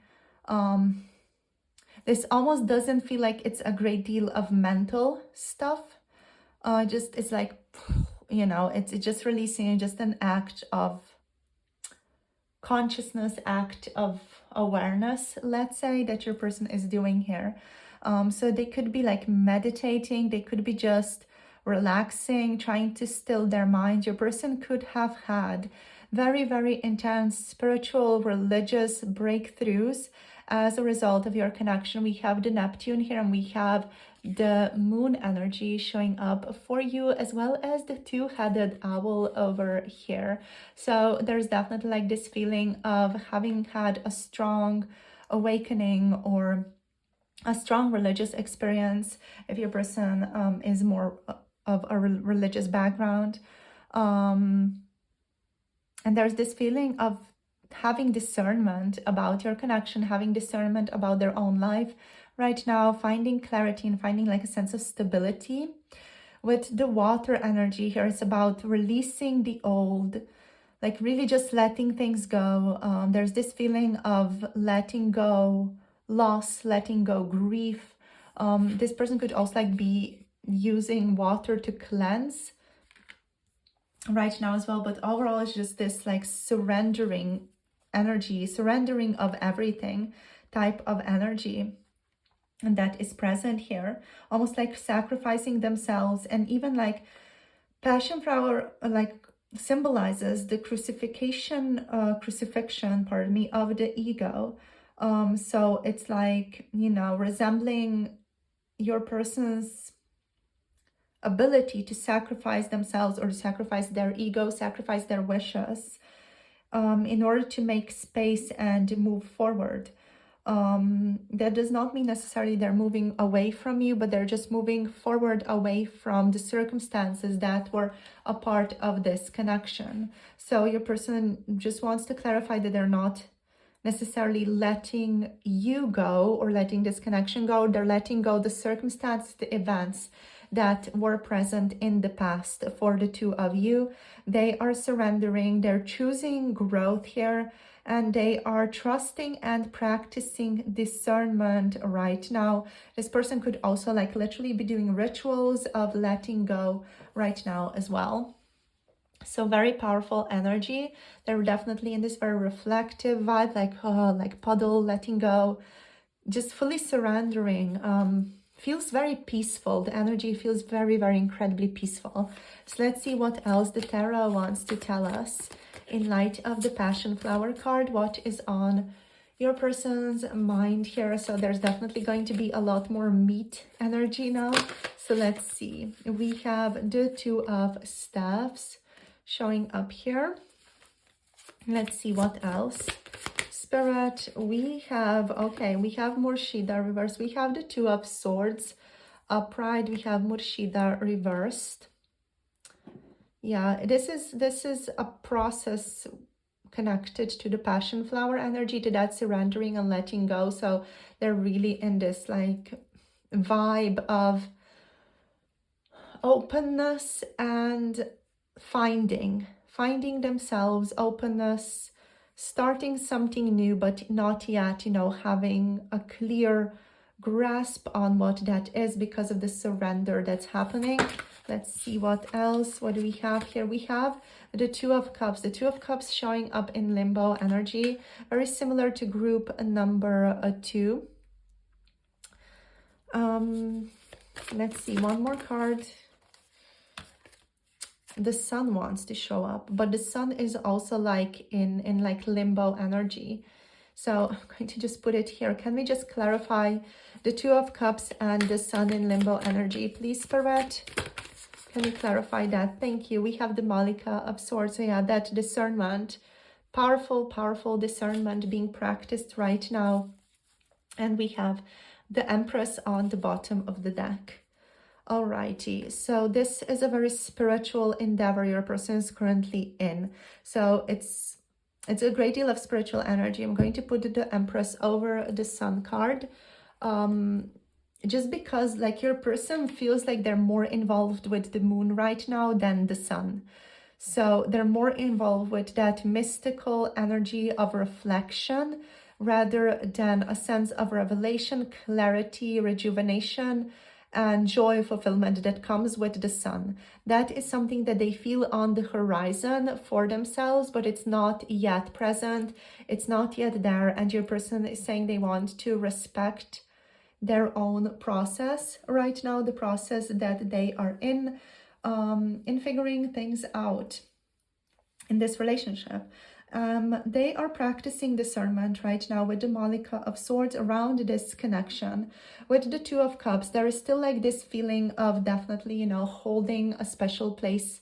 This almost doesn't feel like it's a great deal of mental stuff. It's like, it's just releasing, just an act of consciousness, act of awareness, let's say, that your person is doing here. So they could be meditating, they could be just relaxing, trying to still their mind. Your person could have had very, very intense spiritual, religious breakthroughs as a result of your connection. We have the Neptune here, and we have the moon energy showing up for you, as well as the two-headed owl over here. So there's definitely like this feeling of having had a strong awakening or a strong religious experience if your person is more of a religious background. And there's this feeling of having discernment about your connection, having discernment about their own life right now, finding clarity and finding like a sense of stability. With the water energy here, it's about releasing the old, like really just letting things go. There's this feeling of letting go loss, letting go grief. This person could also like be using water to cleanse right now as well, but overall it's just this like surrendering energy, surrendering of everything type of energy, and that is present here, almost like sacrificing themselves. And even like Passionflower like symbolizes the crucifixion, pardon me, of the ego. So it's like, you know, resembling your person's ability to sacrifice themselves or to sacrifice their ego, sacrifice their wishes, in order to make space and move forward. That does not mean necessarily they're moving away from you, but they're just moving forward away from the circumstances that were a part of this connection. So your person just wants to clarify that they're not necessarily letting you go or letting this connection go. They're letting go the circumstances, the events that were present in the past for the two of you. They are surrendering, they're choosing growth here, and they are trusting and practicing discernment right now. This person could also like literally be doing rituals of letting go right now as well. So very powerful energy. They're definitely in this very reflective vibe, like puddle, letting go, just fully surrendering. Feels very peaceful. The energy feels very, very incredibly peaceful. So let's see what else the tarot wants to tell us in light of the Passionflower card. What is on your person's mind here? So there's definitely going to be a lot more meat energy now. So let's see. We have the Two of Staffs showing up here. Let's see what else. Spirit, we have Murshida reversed. We have the Two of Swords upright. We have Murshida reversed. Yeah, this is a process connected to the Passionflower energy, to that surrendering and letting go. So they're really in this like vibe of openness and finding themselves, openness, starting something new, but not yet, you know, having a clear grasp on what that is because of the surrender that's happening. Let's see what else. What do we have here? We have the Two of Cups. The Two of Cups showing up in limbo energy, very similar to group number 2. Let's see, one more card. The Sun wants to show up, but the Sun is also like in like limbo energy. So I'm going to just put it here. Can we just clarify the Two of Cups and the Sun in limbo energy, please, Spirit? Can you clarify that? Thank you. We have the Malika of Swords. So yeah, that discernment, powerful discernment being practiced right now. And we have the Empress on the bottom of the deck. Alrighty, so this is a very spiritual endeavor your person is currently in. So it's a great deal of spiritual energy. I'm going to put the Empress over the Sun card. Just because like your person feels like they're more involved with the Moon right now than the Sun. So they're more involved with that mystical energy of reflection rather than a sense of revelation, clarity, rejuvenation, and joy, fulfillment that comes with the Sun. That is something that they feel on the horizon for themselves, but it's not yet present. It's not yet there. And your person is saying they want to respect their own process right now, the process that they are in figuring things out. in this relationship. They are practicing discernment right now with the Malika of Swords around this connection. With the Two of Cups, there is still like this feeling of definitely, you know, holding a special place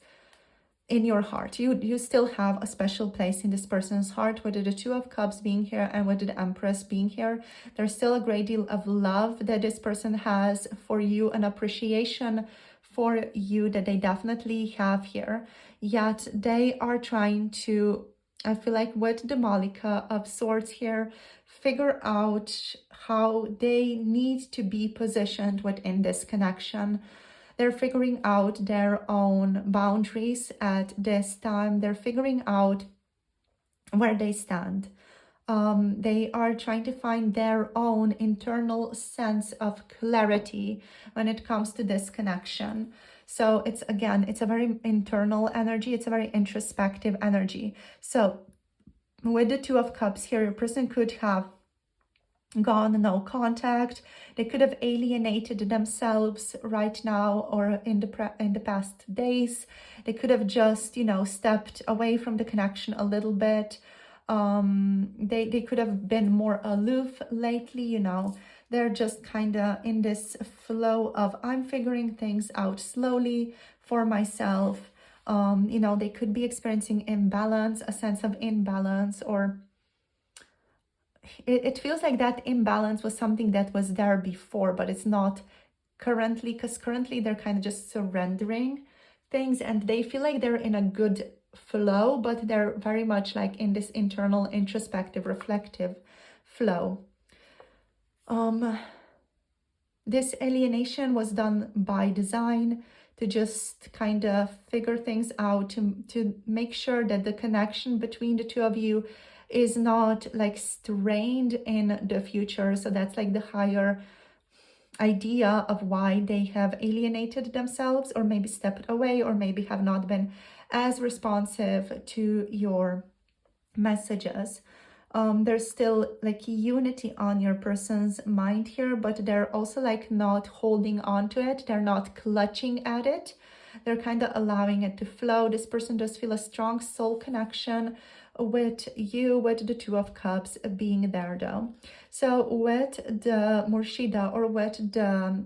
in your heart. You still have a special place in this person's heart, with the Two of Cups being here and with the Empress being here. There's still a great deal of love that this person has for you, an appreciation for you that they definitely have here. Yet they are trying to, I feel like with the Malika of Swords here, figure out how they need to be positioned within this connection. They're figuring out their own boundaries at this time. They're figuring out where they stand. They are trying to find their own internal sense of clarity when it comes to this connection. So it's, again, it's a very internal energy. It's a very introspective energy. So with the Two of Cups here, your person could have gone no contact. They could have alienated themselves right now or in the past days. They could have just, you know, stepped away from the connection a little bit. They could have been more aloof lately, you know. They're just kind of in this flow of, I'm figuring things out slowly for myself. You know, they could be experiencing imbalance, a sense of imbalance, or it feels like that imbalance was something that was there before, but it's not currently, because currently they're kind of just surrendering things and they feel like they're in a good flow, but they're very much like in this internal, introspective, reflective flow. This alienation was done by design to just kind of figure things out, to make sure that the connection between the two of you is not like strained in the future. So that's like the higher idea of why they have alienated themselves, or maybe stepped away, or maybe have not been as responsive to your messages. There's still like unity on your person's mind here, but they're also like not holding on to it. They're not clutching at it. They're kind of allowing it to flow. This person does feel a strong soul connection with you, with the Two of Cups being there though. So with the Murshida, or with the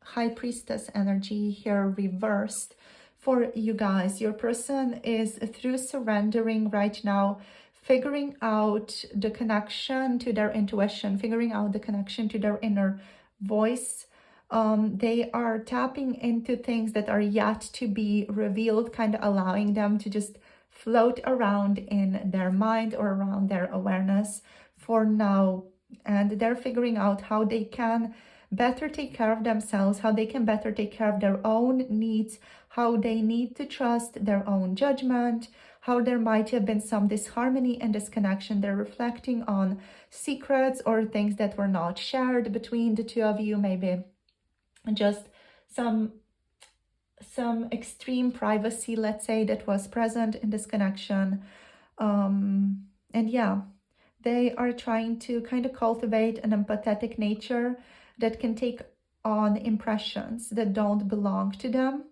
High Priestess energy here reversed for you guys, your person is, through surrendering right now, figuring out the connection to their intuition, figuring out the connection to their inner voice. They are tapping into things that are yet to be revealed, kind of allowing them to just float around in their mind or around their awareness for now. And they're figuring out how they can better take care of themselves, how they can better take care of their own needs, how they need to trust their own judgment, how there might have been some disharmony and disconnection. They're reflecting on secrets or things that were not shared between the two of you, maybe just some extreme privacy, let's say, that was present in this connection. And yeah, they are trying to kind of cultivate an empathetic nature that can take on impressions that don't belong to them.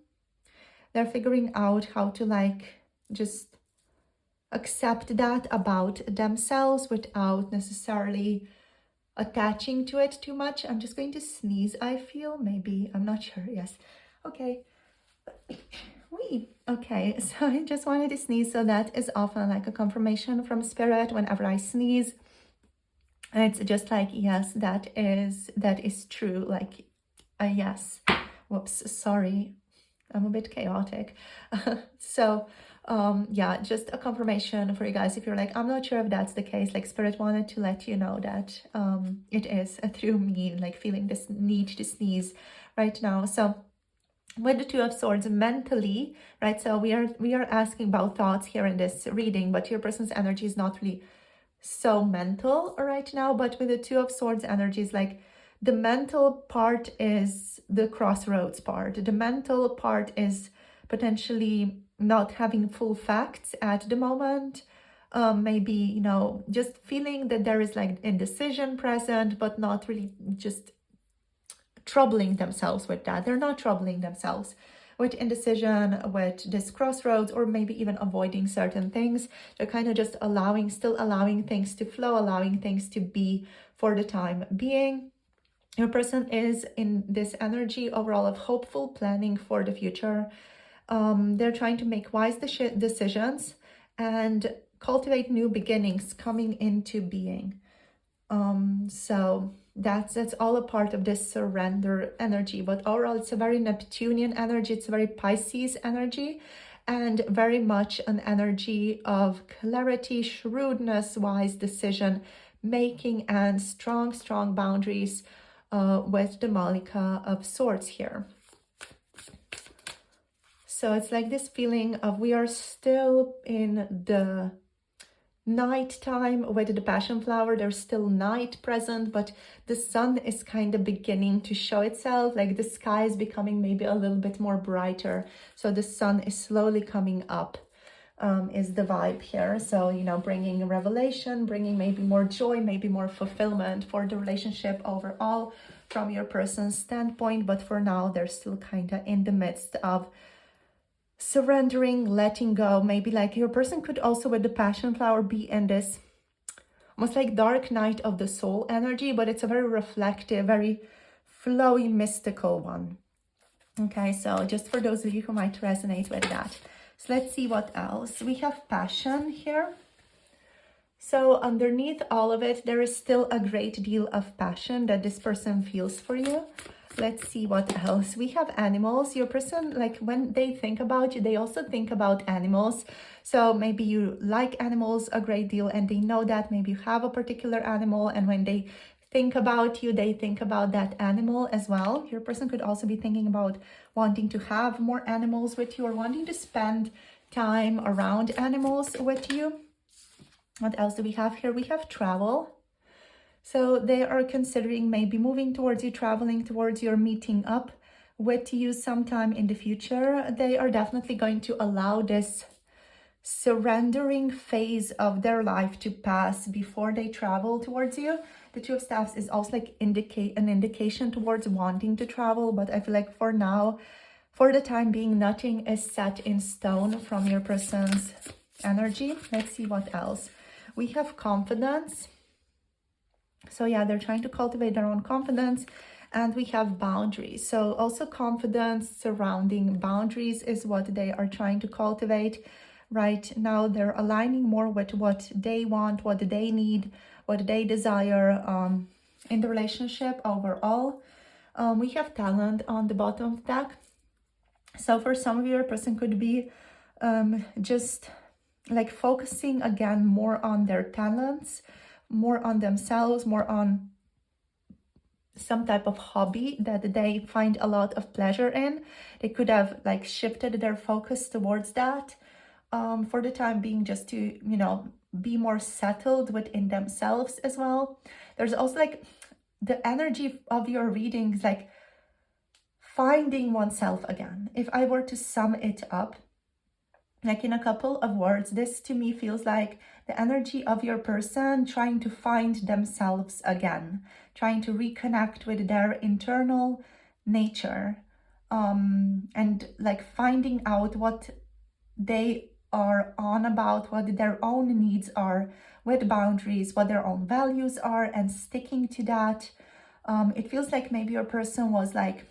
They're figuring out how to like just accept that about themselves without necessarily attaching to it too much. I'm just going to sneeze, I feel, maybe, I'm not sure. Yes, okay. Okay, so I just wanted to sneeze. So that is often like a confirmation from spirit whenever I sneeze. It's just like, yes, that is true, like yes. Whoops, sorry, I'm a bit chaotic. So yeah, just a confirmation for you guys. If you're like, I'm not sure if that's the case, like spirit wanted to let you know that it is through me, like feeling this need to sneeze right now. So with the Two of Swords, mentally, right? So we are asking about thoughts here in this reading, but your person's energy is not really so mental right now. But with the Two of Swords energies, like the mental part is the crossroads part. The mental part is potentially not having full facts at the moment. Maybe, you know, just feeling that there is like indecision present, but not really just troubling themselves with that. They're not troubling themselves with indecision, with this crossroads, or maybe even avoiding certain things. They're kind of just still allowing things to flow, allowing things to be for the time being. Your person is in this energy overall of hopeful planning for the future. They're trying to make wise decisions and cultivate new beginnings coming into being. So that's all a part of this surrender energy. But overall, it's a very Neptunian energy. It's a very Pisces energy, and very much an energy of clarity, shrewdness, wise decision making, and strong boundaries with the Malika of Swords here. So it's like this feeling of we are still in the night time with the Passionflower. There's still night present, but the sun is kind of beginning to show itself. Like the sky is becoming maybe a little bit more brighter. So the sun is slowly coming up, is the vibe here. So, you know, bringing revelation, bringing maybe more joy, maybe more fulfillment for the relationship overall from your person's standpoint. But for now, they're still kind of in the midst of surrendering, letting go. Maybe like your person could also with the Passionflower be in this almost like dark night of the soul energy, but it's a very reflective, very flowy, mystical one. Okay, so just for those of you who might resonate with that. So let's see what else. We have passion here. So underneath all of it, there is still a great deal of passion that this person feels for you. Let's see what else. We have animals. Your person, like when they think about you, they also think about animals. So maybe you like animals a great deal and they know that. Maybe you have a particular animal, and when they think about you, they think about that animal as well. Your person could also be thinking about wanting to have more animals with you, or wanting to spend time around animals with you. What else do we have here? We have travel. So they are considering maybe moving towards you, traveling towards you, or meeting up with you sometime in the future. They are definitely going to allow this surrendering phase of their life to pass before they travel towards you. The Two of Staffs is also like an indication towards wanting to travel, but I feel like for now, for the time being, nothing is set in stone from your person's energy. Let's see what else. We have confidence. So yeah, they're trying to cultivate their own confidence. And we have boundaries. So also confidence surrounding boundaries is what they are trying to cultivate. Right now, they're aligning more with what they want, what they need, what they desire in the relationship overall. We have talent on the bottom of the deck. So for some of you, your person could be just like focusing again more on their talents, more on themselves, more on some type of hobby that they find a lot of pleasure in. They could have like shifted their focus towards that for the time being, just to, you know, be more settled within themselves as well. There's also like the energy of your readings, like finding oneself again. If I were to sum it up, like in a couple of words, this to me feels like the energy of your person trying to find themselves again, trying to reconnect with their internal nature, and like finding out what they are on about, what their own needs are with boundaries, what their own values are, and sticking to that. It feels like maybe your person was like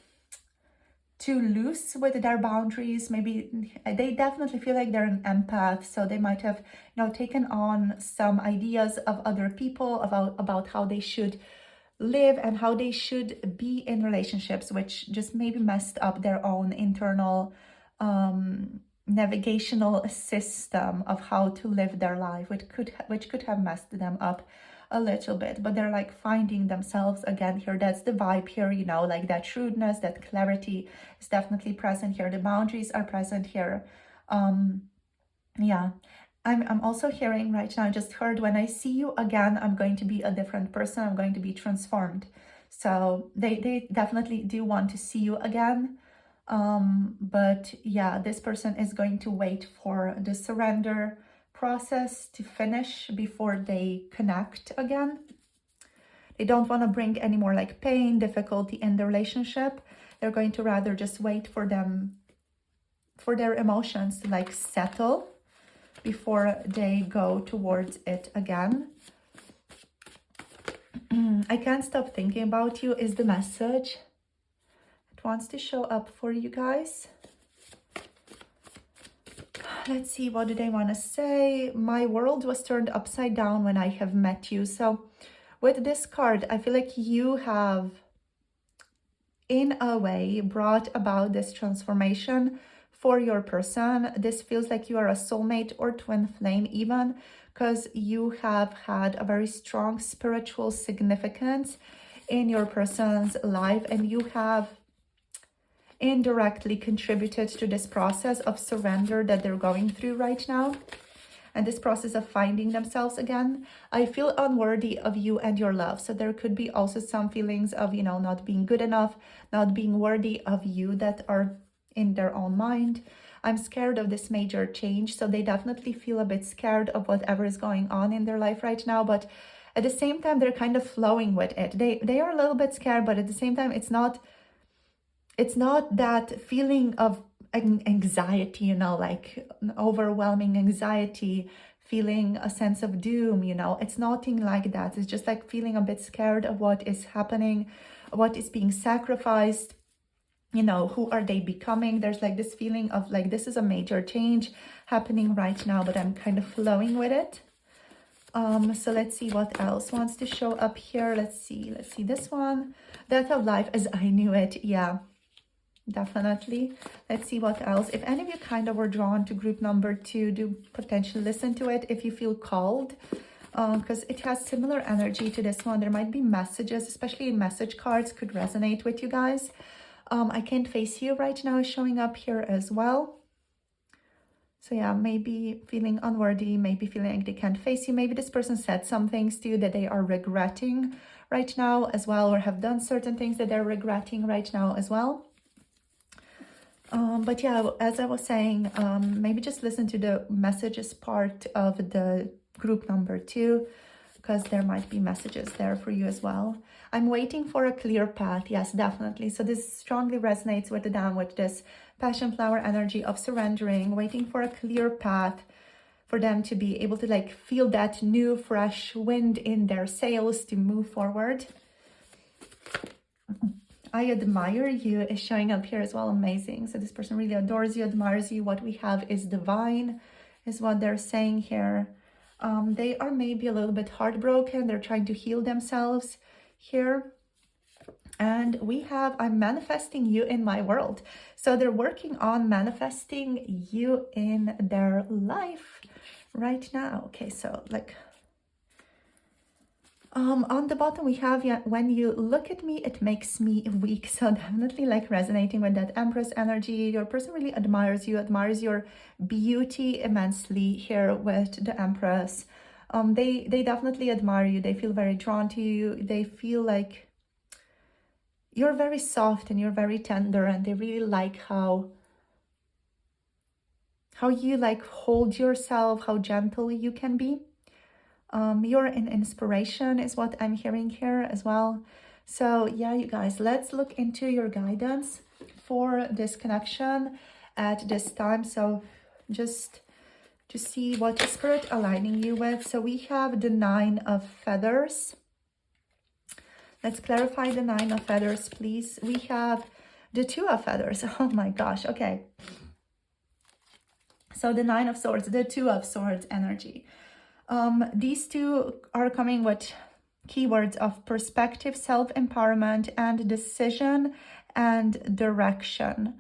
too loose with their boundaries. Maybe they definitely feel like they're an empath, so they might have, you know, taken on some ideas of other people about how they should live and how they should be in relationships, which just maybe messed up their own internal navigational system of how to live their life, which could have messed them up a little bit. But they're like finding themselves again here. That's the vibe here, you know, like that shrewdness, that clarity is definitely present here. The boundaries are present here. Yeah, I'm also hearing right now, I just heard, when I see you again, I'm going to be a different person. I'm going to be transformed. So they definitely do want to see you again. But yeah, this person is going to wait for the surrender process to finish before they connect again. They don't want to bring any more like pain, difficulty in the relationship. They're going to rather just wait for them for their emotions to like settle before they go towards it again. I can't stop thinking about you is the message. It wants to show up for you guys. Let's see, what do they want to say? My world was turned upside down when I have met you. So with this card, I feel like you have, in a way, brought about this transformation for your person. This feels like you are a soulmate or twin flame even, because you have had a very strong spiritual significance in your person's life, and you have indirectly contributed to this process of surrender that they're going through right now, and this process of finding themselves again. I feel unworthy of you and your love. So there could be also some feelings of, you know, not being good enough, not being worthy of you that are in their own mind. I'm scared of this major change. So they definitely feel a bit scared of whatever is going on in their life right now, but at the same time they're kind of flowing with it. They are a little bit scared, but at the same time it's not that feeling of anxiety, you know, like overwhelming anxiety, feeling a sense of doom, you know. It's nothing like that. It's just like feeling a bit scared of what is happening, what is being sacrificed, you know, who are they becoming. There's like this feeling of like, this is a major change happening right now, but I'm kind of flowing with it. So let's see what else wants to show up here. Let's see this one. Death of life as I knew it. Yeah, definitely. Let's see what else. If any of you kind of were drawn to group number 2, do potentially listen to it if you feel called, because it has similar energy to this one. There might be messages, especially message cards, could resonate with you guys. I can't face you right now is showing up here as well. So yeah, maybe feeling unworthy, maybe feeling like they can't face you. Maybe this person said some things to you that they are regretting right now as well, or have done certain things that they're regretting right now as well. But yeah, as I was saying, maybe just listen to the messages part of the group number 2, because there might be messages there for you as well. I'm waiting for a clear path. Yes, definitely. So this strongly resonates with this Passionflower energy of surrendering, waiting for a clear path for them to be able to like feel that new fresh wind in their sails to move forward. I admire you is showing up here as well. Amazing. So this person really adores you, admires you. What we have is divine, is what they're saying here. They are maybe a little bit heartbroken. They're trying to heal themselves here. And we have, I'm manifesting you in my world. So they're working on manifesting you in their life right now. Okay, so like, on the bottom we have, yeah, when you look at me, it makes me weak. So definitely like resonating with that Empress energy. Your person really admires you, admires your beauty immensely here with the Empress. They definitely admire you. They feel very drawn to you. They feel like you're very soft and you're very tender, and they really like how you like hold yourself, how gentle you can be. You're an inspiration is what I'm hearing here as well. So yeah, you guys, let's look into your guidance for this connection at this time. So just to see what is Spirit aligning you with. So we have the 9 of Feathers. Let's clarify the 9 of Feathers, please. We have the 2 of Feathers. Oh my gosh, okay. So the 9 of Swords, the 2 of Swords energy. These two are coming with keywords of perspective, self-empowerment, and decision and direction.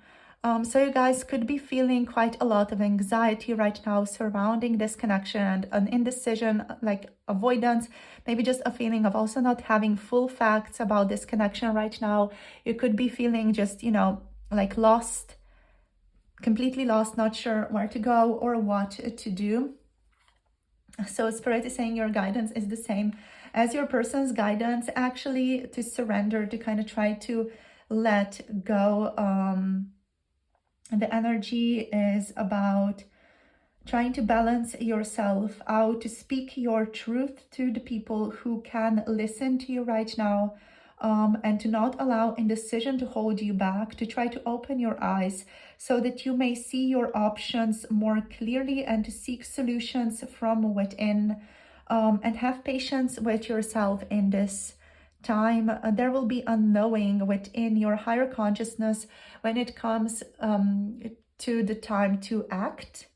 So you guys could be feeling quite a lot of anxiety right now surrounding this connection, and an indecision, like avoidance, maybe just a feeling of also not having full facts about this connection right now. You could be feeling just, you know, like lost, completely lost, not sure where to go or what to do. So Spirit is saying your guidance is the same as your person's guidance, actually, to surrender, to kind of try to let go. The energy is about trying to balance yourself out, to speak your truth to the people who can listen to you right now, and to not allow indecision to hold you back, to try to open your eyes so that you may see your options more clearly and to seek solutions from within, and have patience with yourself in this time. There will be unknowing within your higher consciousness when it comes to the time to act,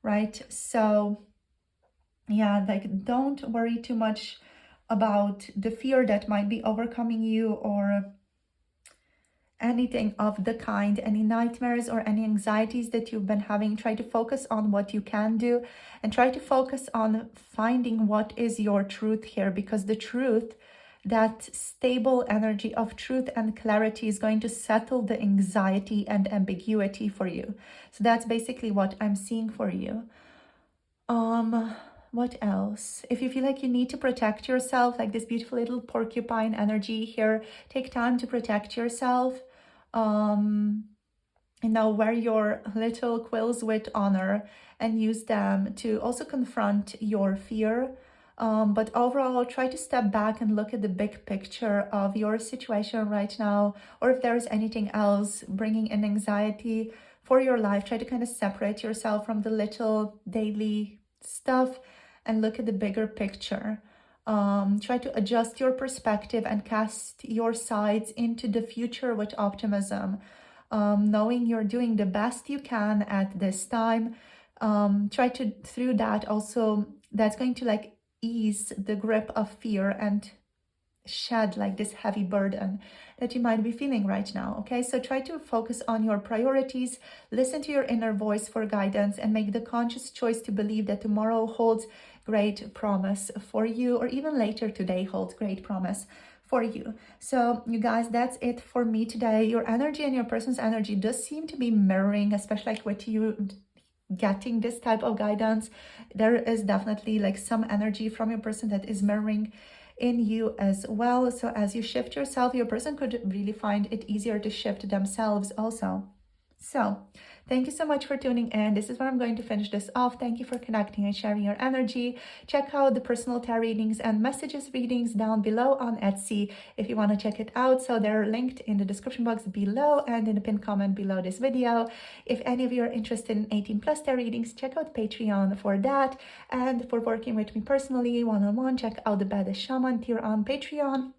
right? So yeah, like don't worry too much about the fear that might be overcoming you or anything of the kind, any nightmares or any anxieties that you've been having. Try to focus on what you can do and try to focus on finding what is your truth here, because the truth, that stable energy of truth and clarity, is going to settle the anxiety and ambiguity for you. So that's basically what I'm seeing for you. What else? If you feel like you need to protect yourself, like this beautiful little porcupine energy here, take time to protect yourself. Wear your little quills with honor and use them to also confront your fear. But overall, try to step back and look at the big picture of your situation right now, or if there's anything else bringing in anxiety for your life, try to kind of separate yourself from the little daily stuff and look at the bigger picture. Try to adjust your perspective and cast your sights into the future with optimism, knowing you're doing the best you can at this time. Try to, through that also, that's going to like ease the grip of fear and shed like this heavy burden that you might be feeling right now. Okay, so try to focus on your priorities, listen to your inner voice for guidance, and make the conscious choice to believe that tomorrow holds great promise for you, or even later today holds great promise for you. So you guys, that's it for me today. Your energy and your person's energy does seem to be mirroring, especially like with you getting this type of guidance. There is definitely like some energy from your person that is mirroring in you as well. So as you shift yourself, your person could really find it easier to shift themselves also. So thank you so much for tuning in. This is where I'm going to finish this off. Thank you for connecting and sharing your energy. Check out the personal tarot readings and messages readings down below on Etsy if you want to check it out. So they're linked in the description box below and in the pinned comment below this video. If any of you are interested in 18+ tarot readings, check out Patreon for that. And for working with me personally, one-on-one, check out the Badass Shaman tier on Patreon.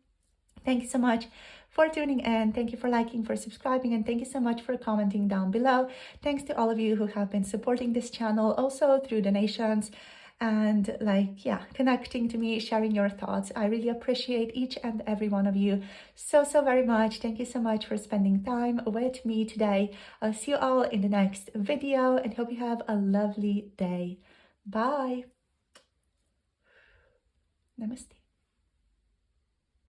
Thank you so much for tuning in. Thank you for liking, for subscribing, and thank you so much for commenting down below. Thanks to all of you who have been supporting this channel also through donations and connecting to me, sharing your thoughts. I really appreciate each and every one of you so very much. Thank you so much for spending time with me today. I'll see you all in the next video and hope you have a lovely day. Bye. Namaste.